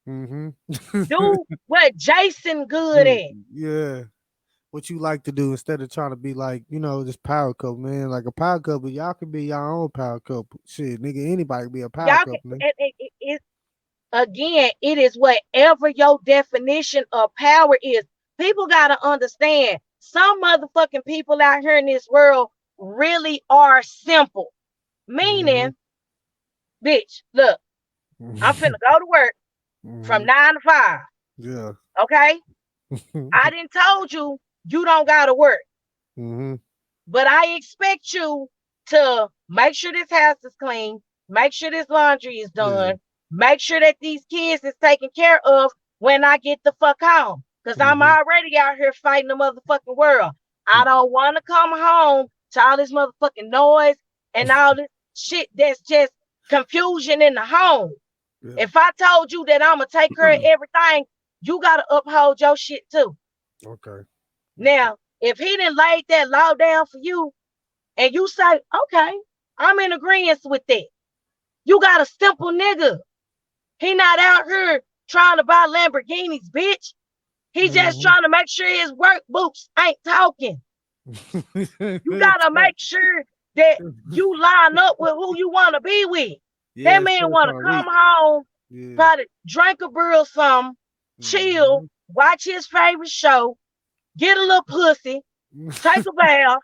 Mm-hmm. Do what Jason good at. Yeah. What you like to do instead of trying to be like, this power couple, man. Like a power couple, y'all can be your own power couple. Shit, nigga, anybody can be a power Y'all can, couple, nigga. it again, it is whatever your definition of power is. People gotta understand, some motherfucking people out here in this world really are simple. Mm-hmm. Meaning, bitch, look, I'm finna go to work from Mm-hmm. 9 to 5. Yeah. Okay? I didn't told you you don't gotta work. Mm-hmm. But I expect you to make sure this house is clean, make sure this laundry is Yeah. done, make sure that these kids is taken care of when I get the fuck home. Because I'm Mm-hmm. already out here fighting the motherfucking world. I don't want to come home to all this motherfucking noise and all this shit that's just confusion in the home. Yeah. If I told you that I'm going to take care of everything, you got to uphold your shit too. Okay. Okay. Now, if he didn't lay that law down for you, and you say, okay, I'm in agreement with that. You got a simple nigga. He not out here trying to buy Lamborghinis, bitch. He just Mm-hmm. trying to make sure his work boots ain't talking. You gotta make sure that you line up with who you want to be with. Yeah, That it's man so want to far come week. home, Yeah. probably drink a brew or something, chill, Mm-hmm. watch his favorite show, get a little pussy, take a bath,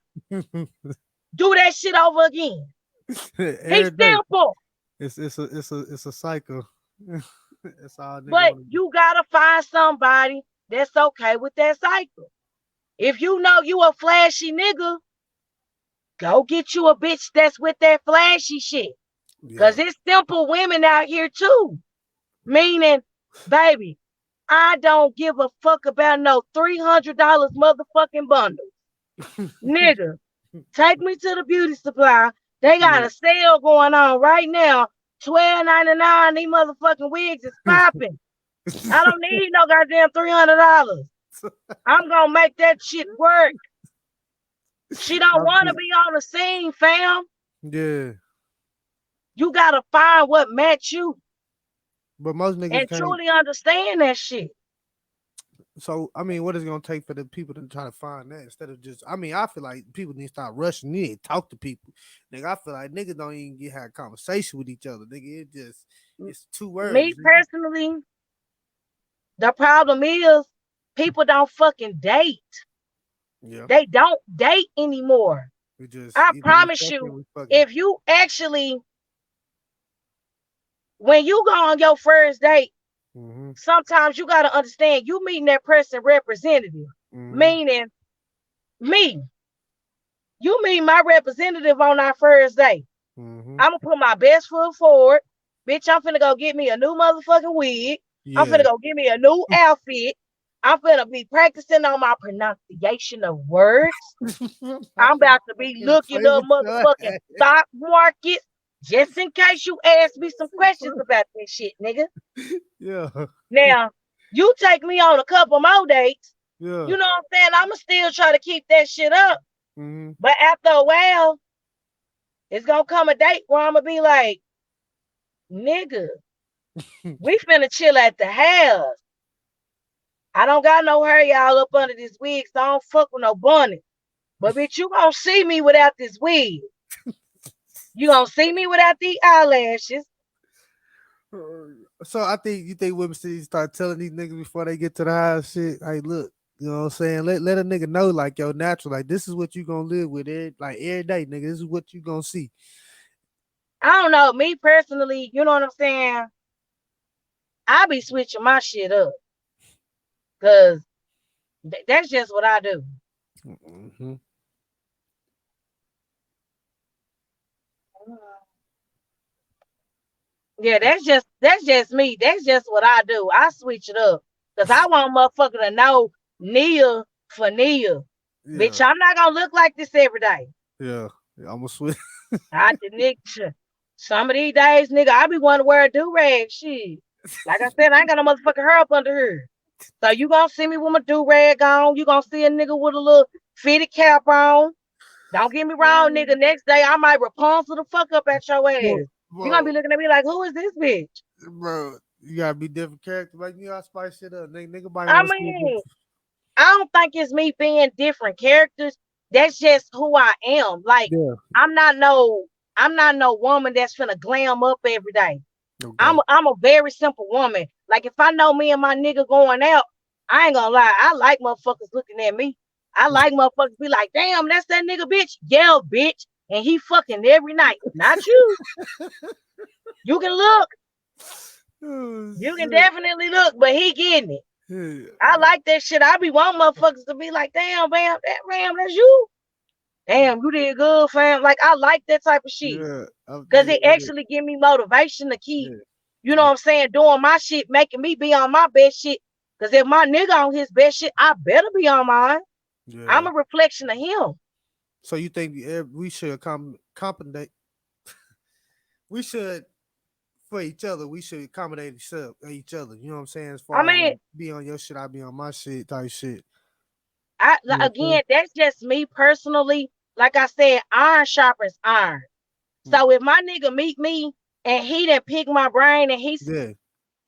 do that shit over again. He's Every day. simple. It's a cycle. That's all nigga But want to do. you gotta find somebody that's okay with that cycle. If you know you a flashy nigga, go get you a bitch that's with that flashy shit. Yeah. Cause it's simple women out here too. Meaning, baby, I don't give a fuck about no $300 motherfucking bundle. Nigga, take me to the beauty supply. They got Yeah. a sale going on right now. $12.99. These motherfucking wigs is popping. I don't need no goddamn $300. I'm gonna make that shit work. She don't I want to be- be on the scene, fam. yeah. You gotta find what match you. But most niggas and can't. truly understand that shit. So I mean, what is it gonna take for the people to try to find that instead of just? I mean, I feel like people need to start rushing in, talk to people. Nigga, I feel like niggas don't even get have a conversation with each other. Nigga, it's two Me words. personally, the problem is people don't fucking date. Yeah, They don't date anymore. we just I either we promise fucking, you, we fucking. if you actually, when you go on your first date, Mm-hmm. sometimes you got to understand you meeting that person representative, Mm-hmm. meaning me. You meet my representative on our first date. Mm-hmm. I'm going to put my best foot forward. Bitch, I'm finna go get me a new motherfucking wig. I'm Yeah. finna go get me a new outfit. I'm finna be practicing on my pronunciation of words. I I'm finna about to be fucking looking play up with your motherfucking ass. stock market just in case you ask me some questions about this shit, nigga. Yeah. Now, you take me on a couple more dates, Yeah. you know what I'm saying? I'ma still try to keep that shit up. Mm-hmm. But after a while, it's gonna come a date where I'ma be like, nigga, we finna chill at the house. I don't got no hair y'all up under this wig, so I don't fuck with no bunny. But bitch, you gonna see me without this wig. You gonna see me without the eyelashes. So I think you think women should start telling these niggas before they get to the house shit. Hey, look, you know what I'm saying? Let a nigga know like yo natural, like this is what you gonna live with every day, nigga. This is what you gonna see. I don't know. Me personally, you know what I'm saying? I be switching my shit up. Cause that's just what I do. Mm-hmm. Yeah, that's just me. That's just what I do. I switch it up. Cause I want motherfucker to know Nia for Nia. Yeah, Bitch, I'm not gonna look like this every day. yeah. I'm gonna switch. I the nigga. Some of these days, nigga, I be wanting to wear a do-rag. Shit. Like I said, I ain't got no motherfucking hair up under here. So you gonna see me with my do-rag on. You gonna see a nigga with a little fitted cap on. Don't get me wrong, nigga. Next day, I might Rapunzel the fuck up at your bro, ass. You gonna be bro, looking at me like, who is this bitch? bro, you gotta be different character. Like you gotta spice shit up. Nigga might I want to see a mean, I don't think it's me being different characters. That's just who I am. Like, yeah. I'm not no, I'm not no woman that's finna glam up every day. I'm Okay. a, I'm a very simple woman. Like if I know me and my nigga going out, I ain't gonna lie. I like motherfuckers looking at me. I like motherfuckers be like, damn, that's that nigga bitch. Yeah, bitch. And he fucking every night. Not you. You can look. Oh, You can shit. definitely look, but he getting it. I Yeah. like that shit. I be wanting motherfuckers to be like, damn, bam, that's you. Damn, you did good, fam. Like I like that type of shit. Yeah. Cause it actually give me motivation to keep, Yeah. you know what I'm saying, doing my shit, making me be on my best shit. Cause if my nigga on his best shit, I better be on mine. I'm Yeah. a reflection of him. So you think we should compensate? We should for each other. We should accommodate each other. You know what I'm saying? As I far as mean, like be on your shit, I be on my shit type shit. I You know what I'm again, that's just me personally. Like I said, iron sharpens iron. saying? So if my nigga meet me and he didn't pick my brain and he Yeah.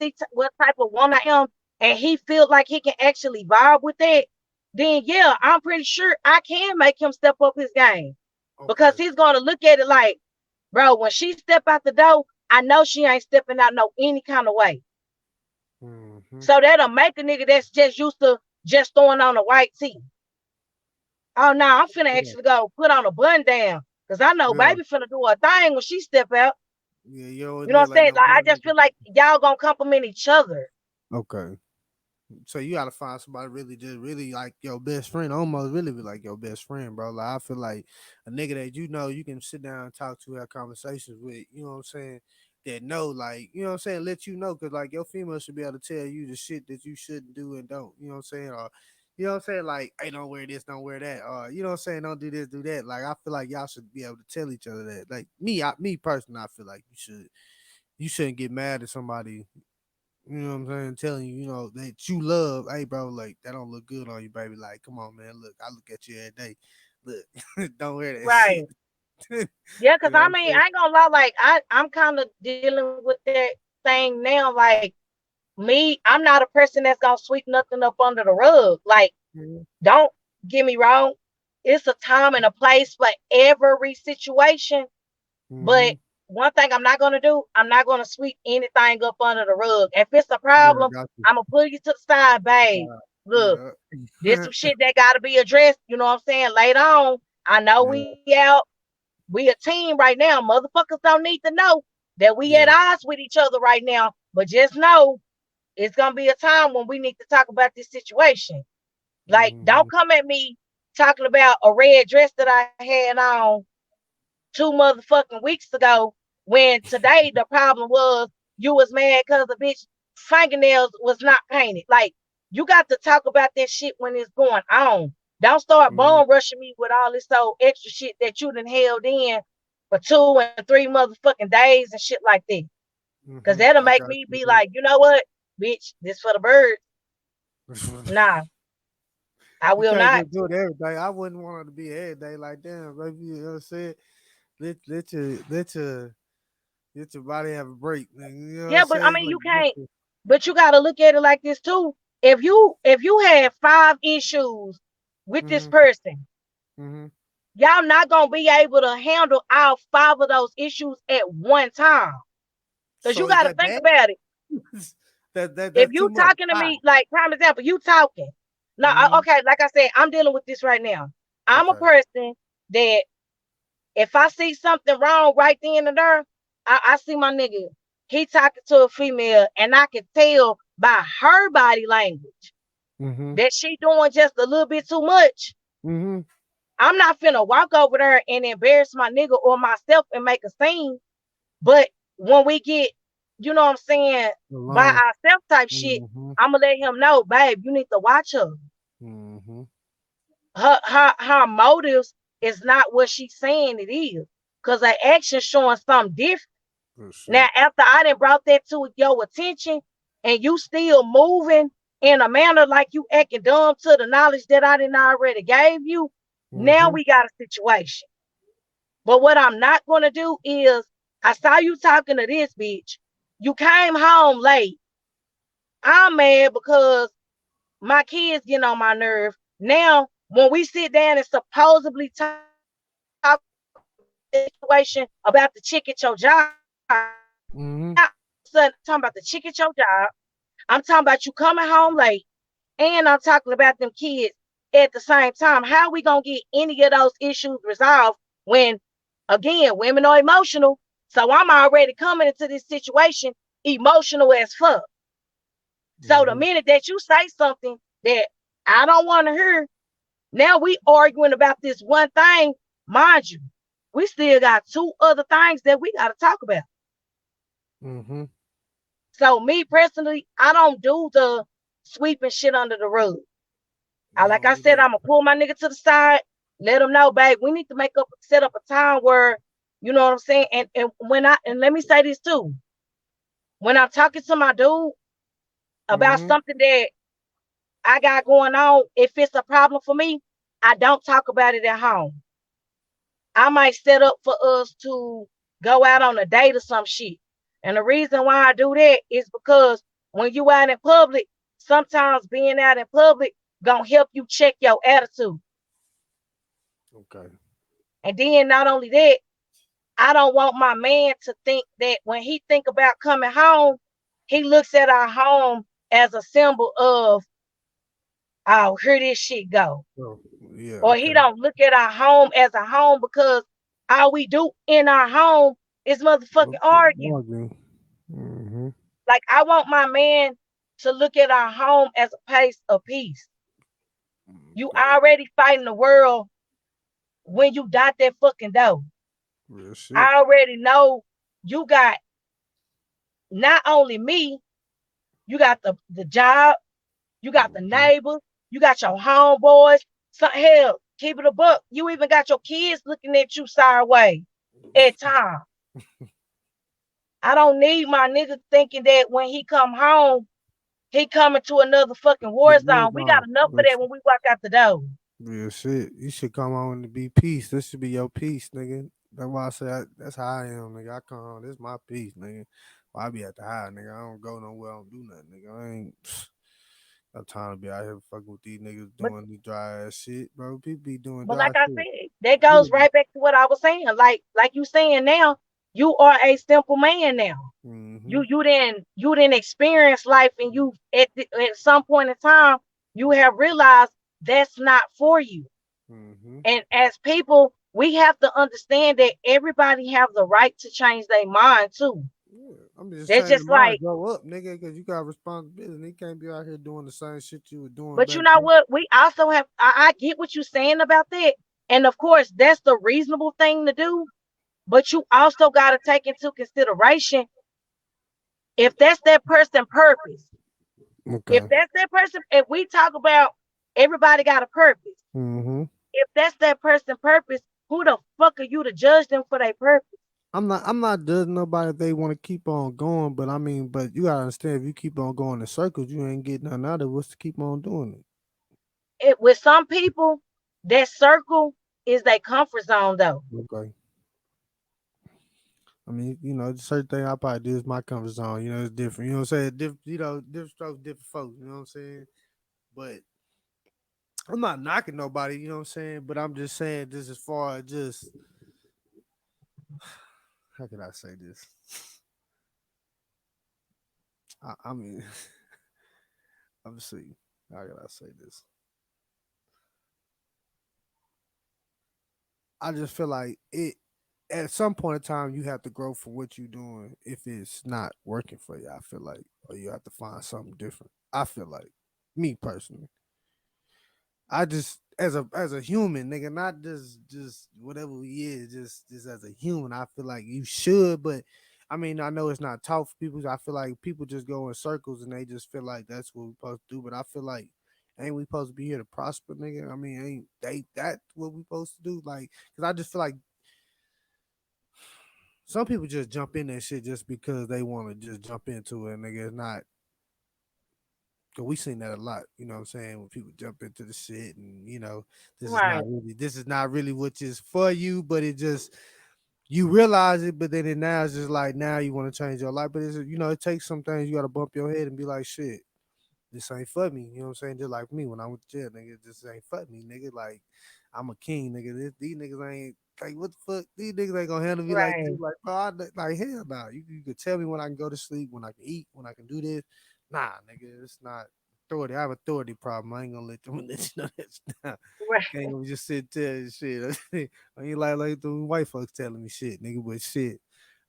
see what type of woman I am and he feels like he can actually vibe with that, then yeah, I'm pretty sure I can make him step up his game because Okay. he's gonna look at it like, bro, when she step out the door, I know she ain't stepping out no any kind of way. Mm-hmm. So that'll make a nigga that's just used to just throwing on a white tee. Oh no, I'm finna Yeah. actually go put on a bun down. Cause I know Yeah. baby finna do a thing when she step out. Yeah. You don't You know look what I'm like saying? no Like I bum just nigga. feel like y'all gonna compliment each other. Okay. So you gotta find somebody really like your best friend, almost really be like your best friend, bro. Like I feel like a nigga that you know you can sit down and talk to, have conversations with, you know what I'm saying? That know, like, you know what I'm saying, let you know, cause like your female should be able to tell you the shit that you shouldn't do and don't, you know what I'm saying? Or you know what I'm saying? Like, hey, don't wear this, don't wear that. Or you know what I'm saying, don't do this, do that. Like I feel like y'all should be able to tell each other that. Like me personally, I feel like you shouldn't get mad at somebody, you know what I'm saying? Telling you, you know, that you love, hey, bro, like that don't look good on you, baby. Like, come on, man. Look, I look at you every day. Look, don't wear that shit. Right. Yeah, You cause know what I I'm mean, saying? I ain't gonna lie, like I'm kind of dealing with that. thing now. Like me, I'm not a person that's gonna sweep nothing up under the rug. Like, don't get me wrong. It's a time and a place for every situation. But one thing I'm not gonna do, I'm not gonna sweep anything up under the rug. If it's a problem, I'm gonna pull you to the side, babe. Look, there's some shit that gotta be addressed. You know what I'm saying? Later on, I know we out. We a team right now. Motherfuckers don't need to know that we at odds with each other right now. But just know it's gonna be a time when we need to talk about this situation. Like, don't come at me talking about a red dress that I had on 2 motherfucking weeks ago, when today the problem was you was mad because the bitch fingernails was not painted. Like, you got to talk about that shit when it's going on. Don't start bone rushing me with all this old extra shit that you done held in for 2 and 3 motherfucking days and shit like that. Because that'll make me be like, you know what, bitch, this for the birds. Nah, I will not. Just do it every day. I wouldn't want it to be every day. Like, damn, baby, you know what I'm saying? Let your body have a break. You know what I'm But I saying? mean, you can't. But you got to look at it like this too. If you had 5 issues with this person, y'all not gonna be able to handle all 5 of those issues at one time. Because you got to think about it. If you talking to me, like, prime example, you talking. Now, okay, like I said, I'm dealing with this right now. I'm a person that if I see something wrong right then and there, I see my nigga, he talking to a female, and I can tell by her body language that she doing just a little bit too much. I'm not finna walk over there and embarrass my nigga or myself and make a scene. But when we get, you know what I'm saying, by ourselves type shit, I'm gonna let him know, babe, you need to watch her. Her motives is not what she's saying it is, because her action showing something different. Now, after I done brought that to your attention, and you still moving in a manner like you acting dumb to the knowledge that I didn't already gave you, now we got a situation. But what I'm not gonna do is, I saw you talking to this bitch. You came home late. I'm mad because my kids getting on my nerve. Now, when we sit down and supposedly talk situation about the chick at your job, talking about the chick at your job, I'm talking about you coming home late, and I'm talking about them kids at the same time. How are we gonna get any of those issues resolved when, again, women are emotional? So I'm already coming into this situation emotional as fuck. So the minute that you say something that I don't want to hear, now we arguing about this one thing. Mind you, we still got 2 other things that we got to talk about. So me personally, I don't do the sweeping shit under the rug. Like I said, I'm gonna pull my nigga to the side, let him know, babe, we need to set up a time where, you know what I'm saying. And let me say this too. When I'm talking to my dude about something that I got going on, if it's a problem for me, I don't talk about it at home. I might set up for us to go out on a date or some shit. And the reason why I do that is because when you out in public, sometimes being out in public gonna help you check your attitude. Okay. And then not only that, I don't want my man to think that when he think about coming home, he looks at our home as a symbol of, oh, here this shit go. Or he don't look at our home as a home, because all we do in our home is motherfucking argue. Like, I want my man to look at our home as a place of peace. You already fighting the world when you dot that fucking door. I already know you got not only me, you got the job, you got the neighbors, you got your homeboys. So, hell, keep it a buck, you even got your kids looking at you sideways at times. I don't need my nigga thinking that when he come home, he coming to another fucking war zone. We got enough of that when we walk out the door. Real shit. You should come home to be peace. This should be your peace, nigga. That's why I say that's how I am, nigga. I come home. This is my peace, nigga. Well, I be at the high, nigga. I don't go nowhere. I don't do nothing, nigga. I ain't got time to be out here fucking with these niggas But doing the dry ass shit, bro. People be doing but like dry I shit. said, that Yeah. goes right back to what I was saying. Like you saying now, you are a simple man now. Mm-hmm. You didn't experience life, and you at some point in time you have realized that's not for you. Mm-hmm. And as people, we have to understand that everybody have the right to change their mind too. Yeah. I'm just They're saying, just mine like, grow up, nigga, because you got responsibility. And they can't be out here doing the same shit you were doing but back you know then. what? We also have, I get what you're saying about that. And of course, that's the reasonable thing to do. But you also got to take into consideration if that's that person purpose. If Okay. that's that person, if we talk about everybody got a purpose, Mm-hmm. if that's that person purpose, who the fuck are you to judge them for their purpose? I'm not judging nobody if they want to keep on going, but I mean, but you gotta understand if you keep on going in circles, you ain't getting nothing out of it. What's to keep on doing With some people, that circle is their comfort zone though. it? Okay. I mean, certain thing I probably do is my comfort zone. It's different. You know what I'm saying? Different strokes, different folks. You know what I'm saying? But I'm not knocking nobody. You know what I'm saying? But I'm just saying this as far as just how can I say this? I mean, I'm see. How can I say this? I just feel like it at some point in time you have to grow from what you're doing if it's not working for you. I feel like, or you have to find something different. I feel like, me personally, I just as a human, nigga, not just whatever he is, just as a human, I feel like you should. But I mean, I know it's not taught for people. I feel like people just go in circles and they just feel like that's what we're supposed to do. But I feel like ain't we supposed to be here to prosper, nigga? I mean, ain't they that what we supposed to do? Like, cause I just feel like some people just jump in that shit just because they want to just jump into it, nigga. It's not. Cause we seen that a lot, you know what I'm saying? When people jump into the shit and Right, this is not really what is for you, but it just you realize it, but then now it's just like now you want to change your life. But it's it takes some things you gotta bump your head and be like, shit, this ain't for me. You know what I'm saying? Just like me when I went to jail, nigga, this ain't for me, nigga. Like I'm a king, nigga. These niggas ain't like what the fuck? These niggas ain't gonna handle me like this. right, Like, bro, like hell nah. You could tell me when I can go to sleep, when I can eat, when I can do this. Nah, nigga, it's not authority. I have authority problem. I ain't gonna let them let you know that. Nah. right, Can't gonna just sit there and shit. I ain't like the white folks telling me shit, nigga. But shit,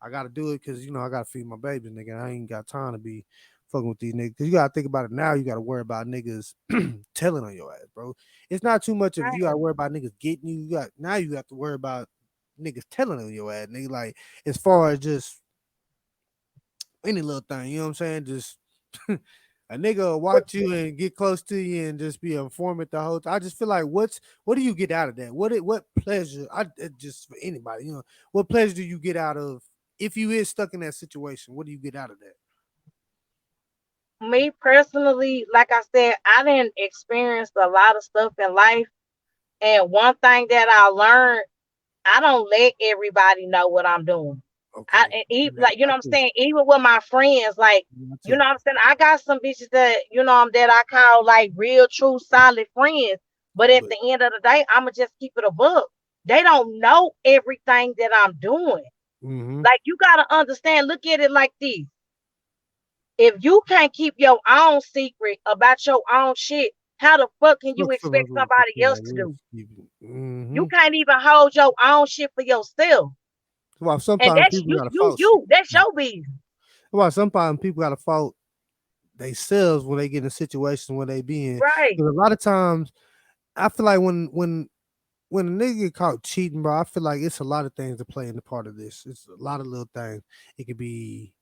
I gotta do it because I gotta feed my babies, nigga. I ain't got time to be fucking with these niggas. Cause you gotta think about it now. You gotta worry about niggas telling on your ass, bro. It's not too much of you right, gotta worry about niggas getting you. You got to worry about niggas telling on your ass, nigga. Like as far as just any little thing, you know what I'm saying? Just a nigga will but watch you and get close to you and just be an informant the whole time. I just feel like what do you get out of that? What pleasure? Just for anybody, what pleasure do you get out of if you is stuck in that situation? What do you get out of that? me personally, like I said, I didn't experience a lot of stuff in life. And one thing that I learned, I don't let everybody know what I'm doing. Okay. Yeah, Like, you know I what I'm too. saying? Even with my friends, like, I you too. know what I'm saying? I got some bitches that, that I call like real, true, solid friends. But at But the end of the day, I'ma just keep it a book. They don't know everything that I'm doing. mm-hmm. Like, you gotta understand, look at it like this. If you can't keep your own secret about your own shit, how the fuck can you Look for expect those somebody else to do? mm-hmm. You can't even hold your own shit for yourself. Well, And sometimes that's people you, got to you, fault shit. you. That's your business. Well, sometimes people got to fault themselves when they get in situations where they be in. Right. Because a lot of times, I feel like when a nigga get caught cheating, bro, I feel like it's a lot of things to play in the part of this. It's a lot of little things. It could be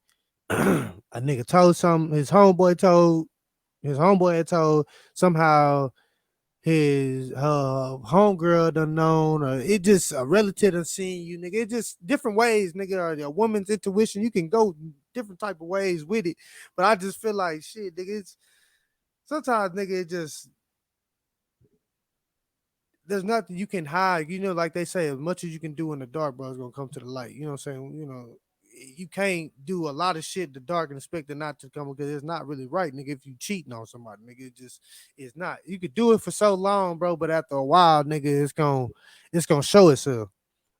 a nigga told something, his homeboy had told somehow his homegirl done known, or it just a relative done seen you, nigga. It just different ways, nigga. Or a woman's intuition, you can go different type of ways with it. But I just feel like shit, nigga. It's sometimes, nigga, it just there's nothing you can hide. Like they say, as much as you can do in the dark, bro, it's gonna come to the light. You know what I'm saying? you can't do a lot of shit in the dark and expect it not to come because it's not really right, nigga. If you cheating on somebody, nigga, it's not. You could do it for so long, bro, but after a while, nigga, it's gonna show itself.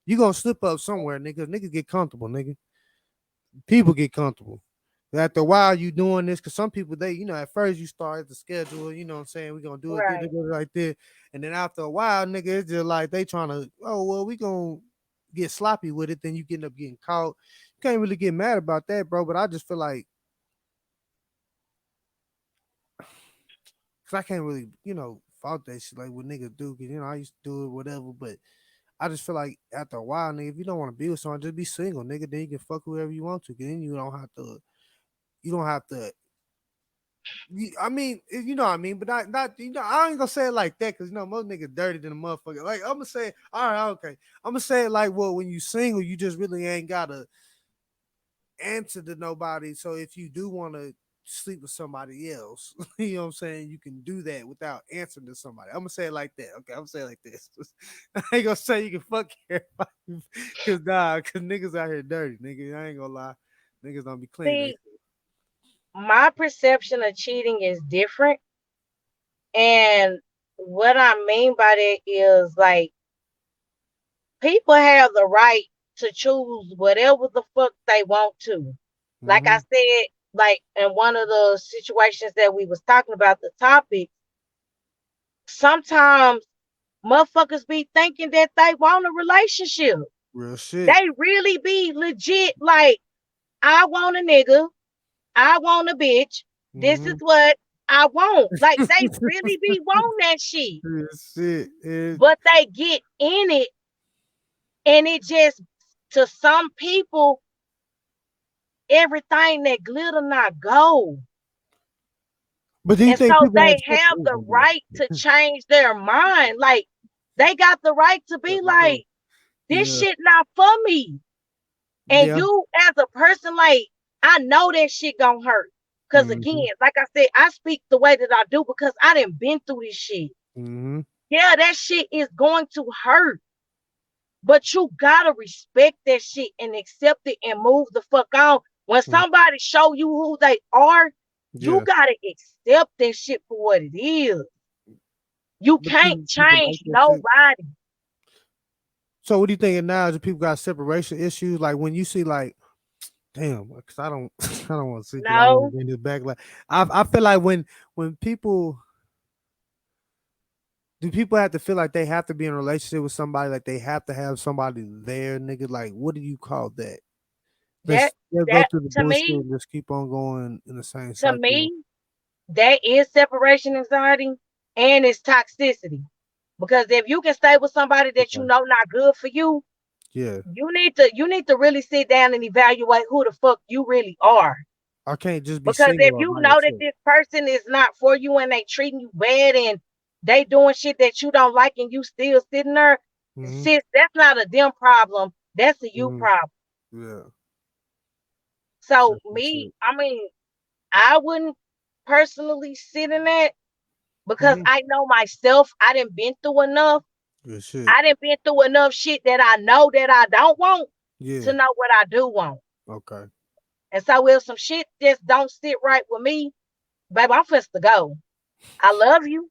You gonna slip up somewhere, nigga. Niggas get comfortable, nigga. People get comfortable. After a while, you doing this because some people they, at first you start the schedule, what I'm saying, we gonna do it, Right. like this, and then after a while, nigga, it's just like they trying to, oh well, we gonna get sloppy with it, then you end up getting caught. You can't really get mad about that, bro. But I just feel like, cause I can't really, fault that shit like what niggas do, cause I used to do it, whatever. But I just feel like after a while, nigga, if you don't want to be with someone, just be single, nigga. Then you can fuck whoever you want to. Then you don't have to. I mean, you know what I mean, but not I ain't gonna say it like that because most niggas dirty than a motherfucker. Like I'm gonna say, all right, okay, I'm gonna say it like, well, when you single, you just really ain't gotta answer to nobody. So if you do want to sleep with somebody else, you know what I'm saying, you can do that without answering to somebody. I'm gonna say it like that. Okay, I'm gonna say it like this. I ain't gonna say you can fuck everybody because niggas out here dirty, nigga. I ain't gonna lie, niggas don't be clean. See, my perception of cheating is different. And what I mean by that is like people have the right to choose whatever the fuck they want to. Like I Mm-hmm. said, like in one of the situations that we was talking about the topic, sometimes motherfuckers be thinking that they want a relationship. Real shit. They really be legit like, I want a nigga, I want a bitch. This is Mm-hmm. what I want. Like they really be want that shit. Real shit. But they get in it and it just, to some people, everything that glitter not gold. But do you And think so people have they have the right to change their mind. Like they got the right to be like, this Yeah, shit not for me. And yeah. you as a person, like, I know that shit gonna hurt. Cause Mm-hmm. again, like I said, I speak the way that I do because I done been through this shit. Mm-hmm. Yeah, that shit is going to hurt. But you gotta respect that shit and accept it and move the fuck on. When somebody show you who they are, you Yeah. gotta accept that shit for what it is. You But can't people like change that shit. nobody. So what do you think now? Is people got separation issues? Like when you see like, damn, because I don't, I don't want to see because I don't want No, to get this back. Like I feel like when people do people have to feel like they have to be in a relationship with somebody, like they have to have somebody there, nigga. Like what do you call that? that Let's go that through the to bullshit me, and just keep on going in the same to cycle. me, that is separation anxiety and it's toxicity. Because if you can stay with somebody that you Okay. know not good for you, Yeah. you need to really sit down and evaluate who the fuck you really are. I can't just be Because if single or you by know that yourself. this person is not for you and they treating you bad and they doing shit that you don't like and you still sitting there, Mm-hmm. sis, that's not a them problem. That's a you Mm-hmm. problem. Yeah. So That's some me, shit. I mean, I wouldn't personally sit in that because Mm-hmm. I know myself. I done been through enough. Good shit. I done been through enough shit that I know that I don't want to Yeah. know what I do want. Okay. And so if some shit just don't sit right with me, baby, I'm finna to go. I love you,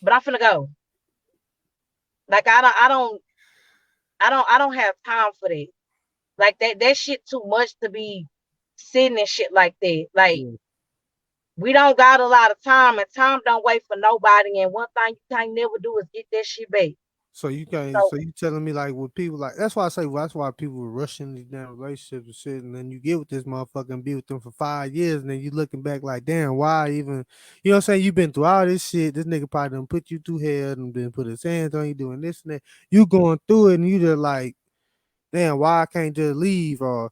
but I'm finna go. Like I don't have time for that. Like that shit too much to be sitting and shit like that. Like Yeah. we don't got a lot of time and time don't wait for nobody. And one thing you can't never do is get that shit back. So you can't. So So you telling me like with people like that's why I say well, that's why people were rushing these damn relationships and shit, and then you get with this motherfucker and be with them for 5 years, and then you looking back like, damn, why even? You know what I'm saying? You've been through all this shit. This nigga probably done put you through hell and then put his hands on you doing this and that. You going through it, and you just like, damn, why I can't just leave or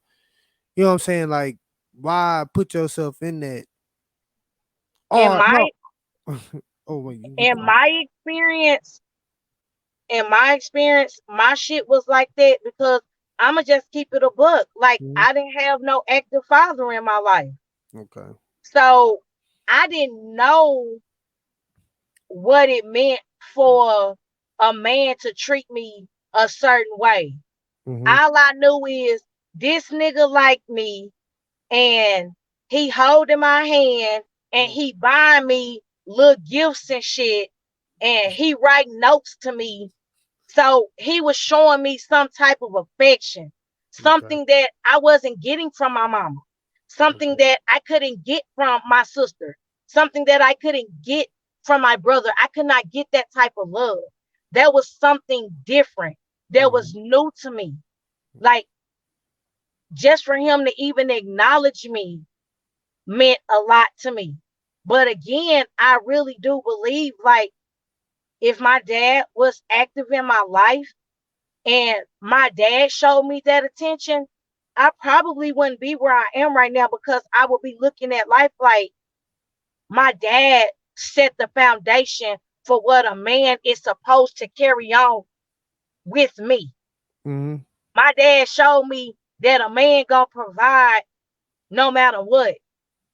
you know what I'm saying? Like, why put yourself in that? in Or no. my Oh wait, you in go. my experience, my shit was like that because I'ma just keep it a book. Like Mhm. I didn't have no active father in my life. Okay. So I didn't know what it meant for a man to treat me a certain way. Mm-hmm. All I knew is this nigga like me, and he holding my hand, and he buying me little gifts and shit, and he writing notes to me. So he was showing me some type of affection, Okay. something that I wasn't getting from my mama, something Okay. that I couldn't get from my sister, something that I couldn't get from my brother. I could not get that type of love. That was something different. That was Mhm. new to me. Like, just for him to even acknowledge me meant a lot to me. But again, I really do believe, like, if my dad was active in my life and my dad showed me that attention, I probably wouldn't be where I am right now, because I would be looking at life like, my dad set the foundation for what a man is supposed to carry on with me. Mhm. My dad showed me that a man gonna provide no matter what.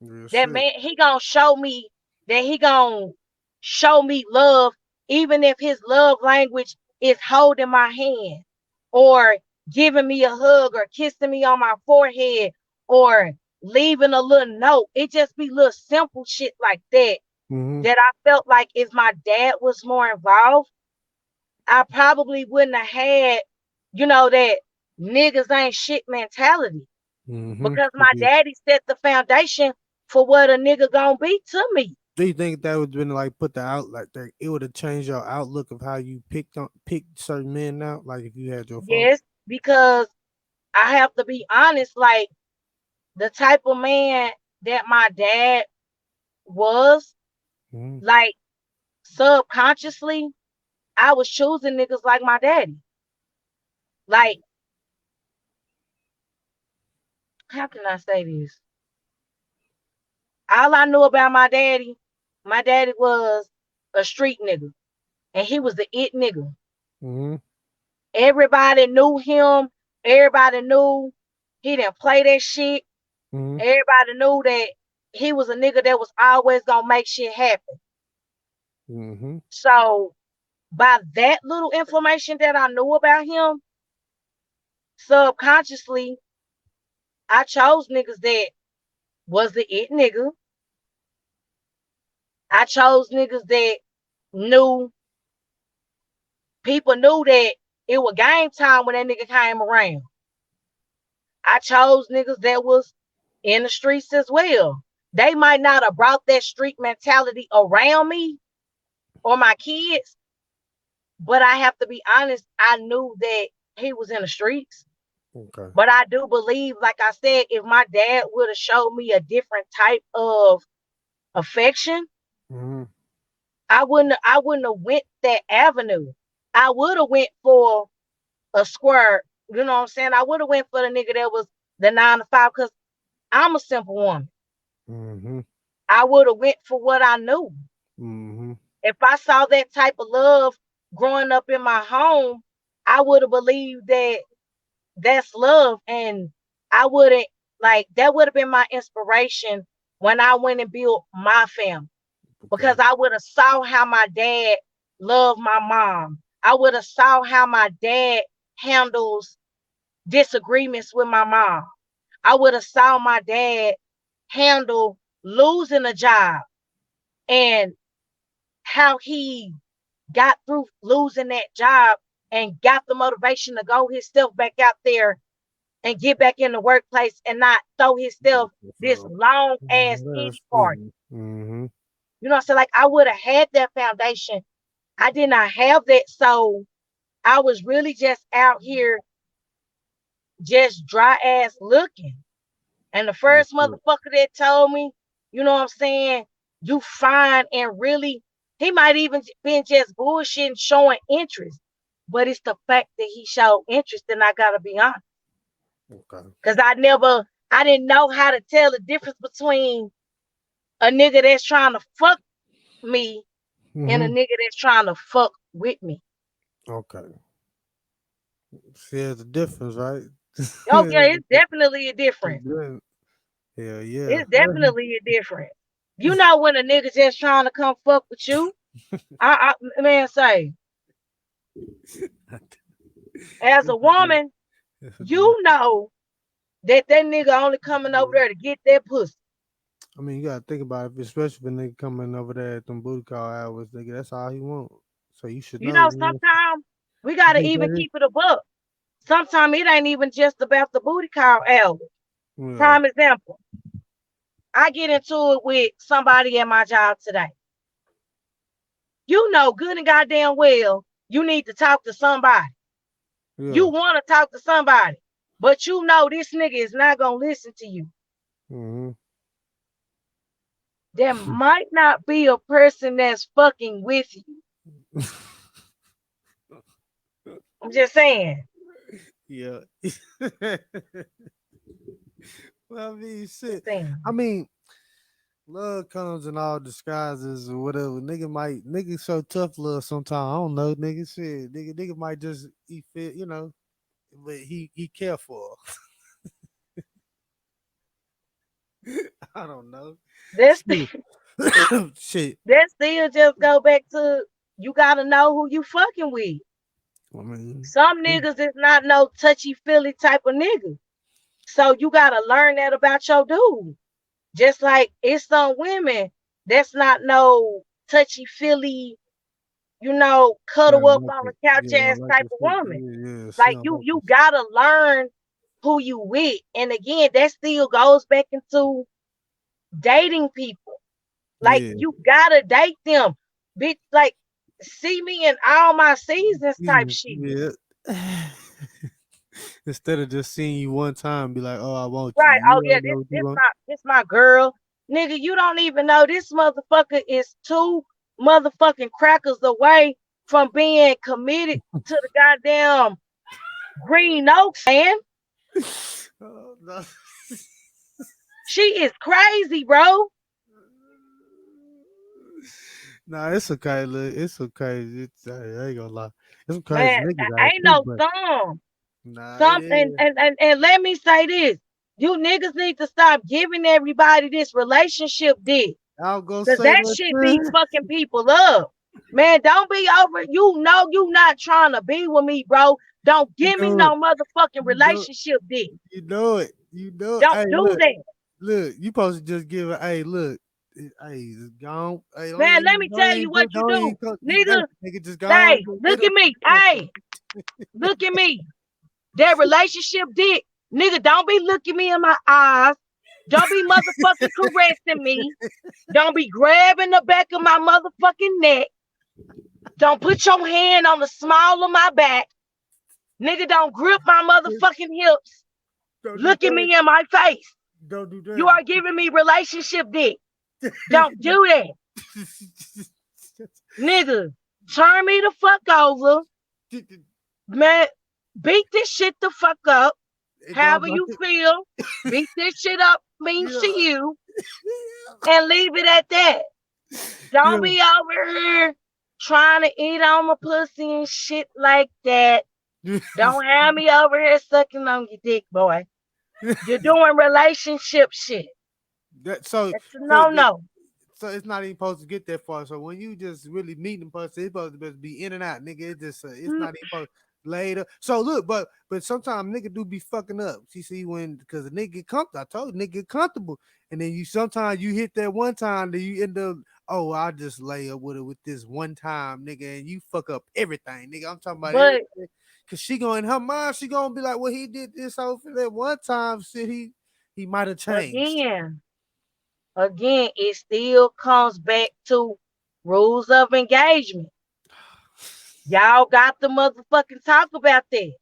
Real That shit. man, he gonna show me that he gonna show me love, even if his love language is holding my hand, or giving me a hug, or kissing me on my forehead, or leaving a little note. It just be little simple shit like that, Mhm. that I felt like if my dad was more involved, I probably wouldn't have had, that niggas ain't shit mentality, Mhm. because my daddy set the foundation for what a nigga gonna be to me. Do you think that would have been like put the out like that? It would have changed your outlook of how you picked certain men out. Like if you had your father. Yes, because I have to be honest, like, the type of man that my dad was, Mhm. like, subconsciously, I was choosing niggas like my daddy. Like, how can I say this? All I knew about my daddy was a street nigga, and he was the it nigga. Mhm. Everybody knew him. Everybody knew he didn't play that shit. Mhm. Everybody knew that he was a nigga that was always gonna make shit happen. Mhm. So by that little information that I knew about him, subconsciously, I chose niggas that was the it nigga. I chose niggas that knew people knew that it was game time when that nigga came around. I chose niggas that was in the streets as well. They might not have brought that street mentality around me or my kids, but I have to be honest, I knew that he was in the streets. Okay. But I do believe, like I said, if my dad would have showed me a different type of affection, Mhm. I wouldn't have went that avenue. I would have went for a square, you know what I'm saying? I would have went for the nigga that was the 9 to 5, because I'm a simple woman. Mhm. I would have went for what I knew. Mhm. If I saw that type of love growing up in my home, I would have believed that that's love. And I wouldn't, like, that would have been my inspiration when I went and built my family, because Okay. I would have saw how my dad loved my mom. I would have saw how my dad handles disagreements with my mom. I would have saw my dad handle losing a job, and how he got through losing that job and got the motivation to go himself back out there and get back in the workplace, and not throw himself this So long ass that's pity party. sweet. Mhm. You know what I'm saying? Like, I would have had that foundation. I did not have that. So I was really just out here, just dry ass looking. And the That's first it. motherfucker that told me, you know what I'm saying, you fine, and really, he might even been just bullshitting, showing interest. But it's the fact that he showed interest, and I gotta be honest. Okay. Cause I didn't know how to tell the difference between a nigga that's trying to fuck me and a Mhm. nigga that's trying to fuck with me. Okay. See, there's a difference, right? Oh yeah, it's definitely a difference. Good. Yeah, yeah. It's definitely a difference. You know when a nigga just trying to come fuck with you. Man, say, as a woman, It's a you know that nigga only coming over there to get that pussy. I mean, you gotta think about it, especially when nigga coming over there at them booty call hours, nigga. That's all he want. So you should You know. know, sometimes we gotta even keep it a buck. Sometimes it ain't even just about the booty call hours. Yeah. Prime example. I get into it with somebody at my job today. You know good and goddamn well you need to talk to somebody. Yeah. You want to talk to somebody, but you know this nigga is not gonna listen to you. Mm-hmm. There might not be a person that's fucking with you. I'm just saying. Yeah. Well, I mean, shit. Saying. I mean, love comes in all disguises or whatever. Nigga show tough love sometimes. I don't know, nigga. Shit, nigga might just he fit, you know, but he care for her. I don't know. That's Shit. that still just go back to you gotta know who you fucking with. I mean, Some niggas is not no touchy-feely type of nigga. So you gotta learn that about your dude. Just like it's some women that's not no touchy-feely, you know, cuddle up like on the it. couch Yeah, I ass like type it. of woman. Yeah, she Like don't you like you it. gotta learn who you with. And again, that still goes back into dating people. Like Yeah. you gotta date them. Bitch, like see me in all my seasons type shit. Yeah. Instead of just seeing you one time, be like, "Oh, I want you." Right. You Oh yeah, don't know what you want. this my girl. Nigga, you don't even know this motherfucker is 2 motherfucking crackers away from being committed to the goddamn Green Oaks, man. Oh, no. She is crazy, bro. Nah, it's okay. Look, it's okay. I ain't gonna lie. It's some crazy Man, niggas out ain't too, no but thumb. nah, it Some is. and let me say this. You niggas need to stop giving everybody this relationship dick. I was gonna Cause say that that shit be too. fucking people up. Man, don't be over. You know you not trying to be with me, bro. Don't You give me know it. no motherfucking You know. relationship dick. You know it. You know it. Don't Hey, do that. look. You supposed to just give it. Hey, look. Hey, it's gone. Hey, Man, let me tell you what you don't do. even go. Hey, Nigga, nigga, just go on. hey, look at me. Hey, look at me. That relationship dick. Nigga, don't be looking me in my eyes. Don't be motherfucking caressing me. Don't be grabbing the back of my motherfucking neck. Don't put your hand on the small of my back. Nigga, don't grip my motherfucking hips. Don't do Look at that. me in my face. Don't do You that. are giving me relationship dick. Don't do that. Nigga, turn me the fuck over. Man, beat this shit the fuck up. However you feel, beat this shit up means to you. And leave it at that. Don't be over here trying to eat on my pussy and shit like that. Don't have me over here sucking on your dick, boy. You're doing relationship shit. So That's a no. So it's not even supposed to get that far. So when you just really meeting the person, it's supposed to be in and out, nigga. It's just it's not even supposed later. So look, but sometimes nigga do be fucking up. You see when because the nigga get comfortable. I told you nigga get comfortable, and then you sometimes you hit that one time, then you end up. Oh, I just lay up with it with this one time, nigga, and you fuck up everything, nigga. I'm talking about everything. Cause she going in her mind, she gonna be like, well, he did this over that one time. Shit, he might have changed. Again, it still comes back to rules of engagement. Y'all got to motherfucking talk about that.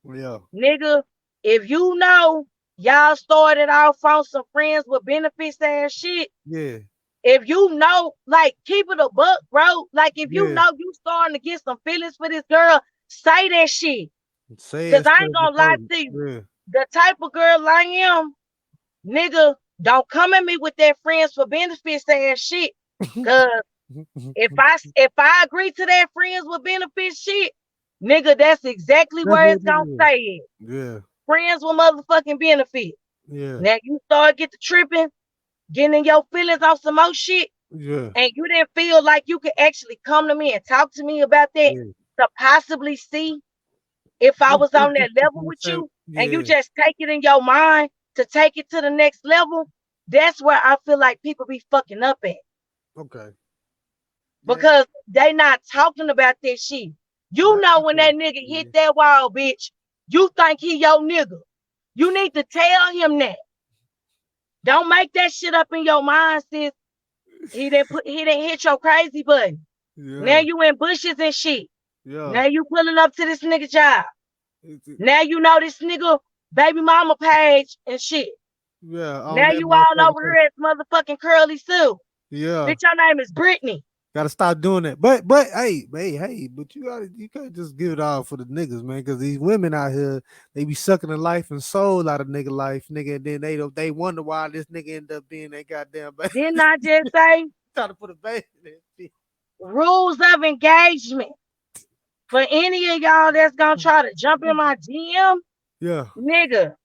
Yeah. Nigga, if you know y'all started off on some friends with benefits and shit. Yeah. If you know, like, keep it a buck, bro. Like, if you Yeah. know you starting to get some feelings for this girl, say that shit. Say Cause it. I ain't gonna lie to you. Yeah. The type of girl I am, nigga, don't come at me with that friends for benefits and shit. Cause if I agree to that friends with benefits shit, nigga, that's exactly where it's gonna say it. Yeah. Friends with motherfucking benefits. Yeah. Now you start get to tripping, getting in your feelings on some more shit. Yeah. And you didn't feel like you could actually come to me and talk to me about that to possibly see if I was on that level with you. and you Yeah. just take it in your mind to take it to the next level, that's where I feel like people be fucking up at. Okay. Yeah. Because they not talking about that shit. You That know is when true. that nigga hit Yeah. that wall, bitch, you think he your nigga. You need to tell him that. Don't make that shit up in your mind, sis. He didn't hit your crazy button. Now Yeah. you in bushes and shit. Yeah. Now you pulling up to this nigga job. It's- Now you know this nigga baby mama page and shit. yeah. On Now that you all motherfucking over thing. here at motherfucking Curly Sue. Yeah. Bitch, your name is Brittany. Gotta stop doing that. But hey, but you can't just give it all for the niggas, man. Cause these women out here, they be sucking the life and soul out of nigga life, nigga. And then they wonder why this nigga end up being that goddamn baby. Didn't I just say Trying to put a baby in that shit. rules of engagement? For any of y'all that's gonna try to jump in my DM, Yeah, nigga,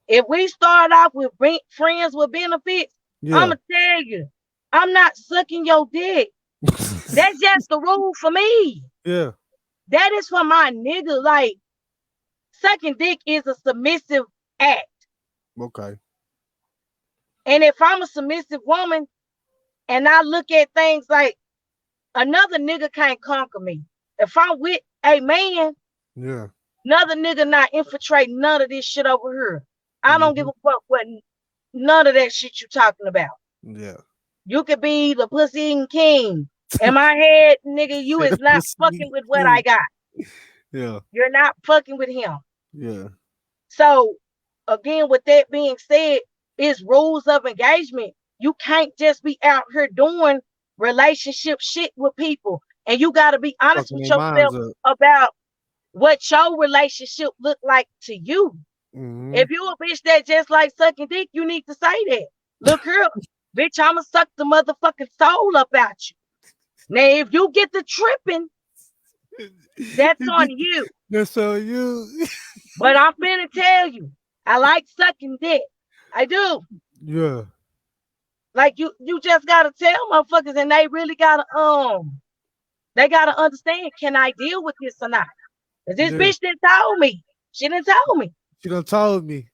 if we start off with friends with benefits, yeah. I'ma tell you, I'm not sucking your dick. That's just the rule for me. Yeah. That is for my nigga. Like, sucking dick is a submissive act. Okay. And if I'm a submissive woman and I look at things like another nigga can't conquer me. If I'm with a man, Yeah. another nigga not infiltrating none of this shit over here. I don't give Mhm. a fuck what none of that shit you talking about. Yeah. You could be the pussy eating king. In my head, nigga, you Shit, is not fucking with what I got. yeah. You're not fucking with him. Yeah. So again, with that being said, it's rules of engagement. You can't just be out here doing relationship shit with people. And you got to be honest Fucking with their minds yourself up. about what your relationship look like to you. Mhm. If you a bitch that just like sucking dick, you need to say that. Look here, bitch, I'ma suck the motherfucking soul up out you. Now, if you get the tripping, that's You on get you. that's on you. But I'm finna tell you, I like sucking dick. I do. Yeah. Like you just gotta tell motherfuckers, and they gotta understand. Can I deal with this or not? Cause this Yeah. bitch didn't tell me. She didn't tell me. She done told me.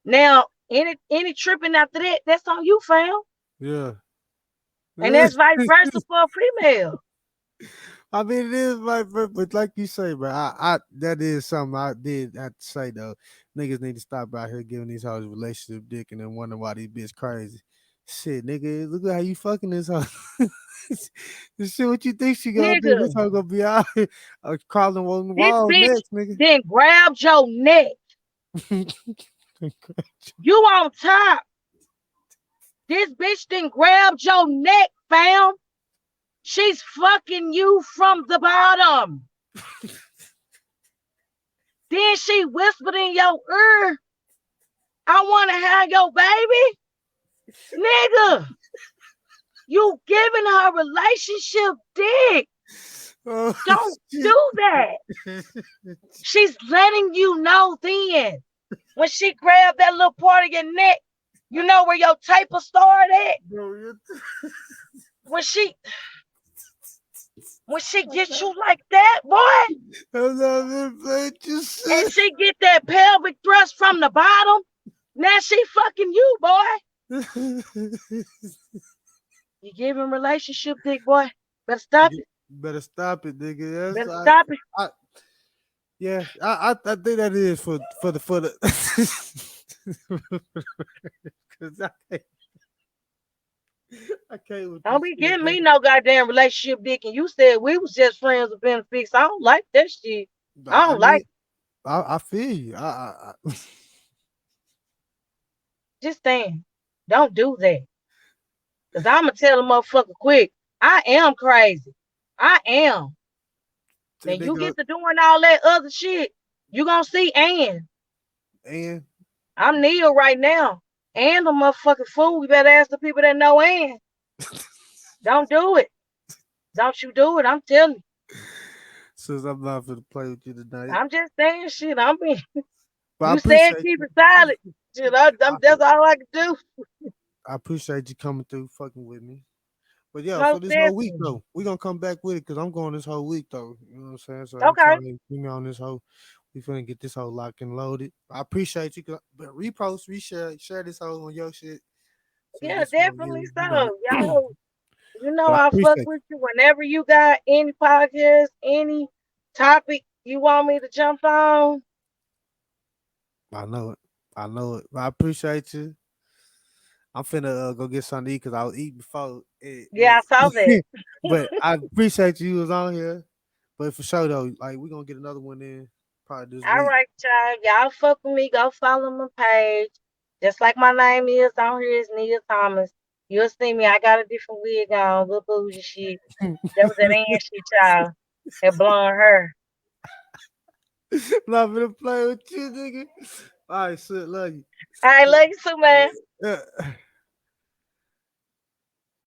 Now, any tripping after that, that's on you, fam. Yeah. And that's vice versa for a female. I mean, it is my, but like you say, bro, I that is something I did have to say though. Niggas need to stop out here giving these hoes relationship dick and then wonder why these bitch crazy. Shit, nigga, look at how you fucking this hoe. This shit, what you think she gonna do? This Nigga, hoe gonna be out here crawling on the this wall bitch next, nigga. then grabbed your neck. You on top. This bitch then grabbed your neck, fam. She's fucking you from the bottom. Then she whispered in your ear, I want to have your baby. Nigga, you giving her relationship dick. Oh, Don't shit. do that. She's letting you know then. When she grabbed that little part of your neck, you know where your taper started at? Bro, When she gets you like that, boy, I'm not even playing you shit. and she get that pelvic thrust from the bottom, now she fucking you, boy. You giving relationship dick, boy. Better stop it. Better stop it, nigga. That's Better stop it. yeah, I think that is for the because I can't with Don't this be shit, giving me nigga. no goddamn relationship dick. And you said we was just friends with benefits. I don't like that shit. I I don't like mean, I feel you. just saying. Don't do that. Cause I'ma tell a motherfucker quick. I am crazy. I am. Now They you go get to doing all that other shit. You gonna see Ann. and I'm Neil right now. And the motherfucking fool. We better ask the people that know Ann. Don't do it. Don't you do it. I'm telling you. since I'm not gonna play with you tonight, I'm just saying shit. I mean, but I you said appreciate keep you. it silent. Shit, that's all I can do. I appreciate you coming through, fucking with me. But yeah, for Most this whole week definitely. though, we gonna come back with it because I'm going this whole week though. You know what I'm saying? So Okay. anytime you get me on this whole, we finna get this whole locked and loaded. I appreciate you, but repost, reshare, share this whole on your shit. So we Yeah, get some more definitely views, so. Y'all, but I I fuck appreciate with you whenever you got any podcast, any topic you want me to jump on. you. I know it. I know it. But I appreciate you. I'm finna go get something to eat because I was eating before it, Yeah, I saw that. but I appreciate you was on here. But for sure though, like we gonna get another one in probably this All week. right, y'all. Y'all fuck with me. Go follow my page. Just like my name is on here is Nia Thomas. You'll see me. I got a different wig on, little bougie shit. That was that ass shit, y'all. That blonde hair. Not gonna play with you, nigga. All right, shit, love you. All right, love you too, man. Yeah.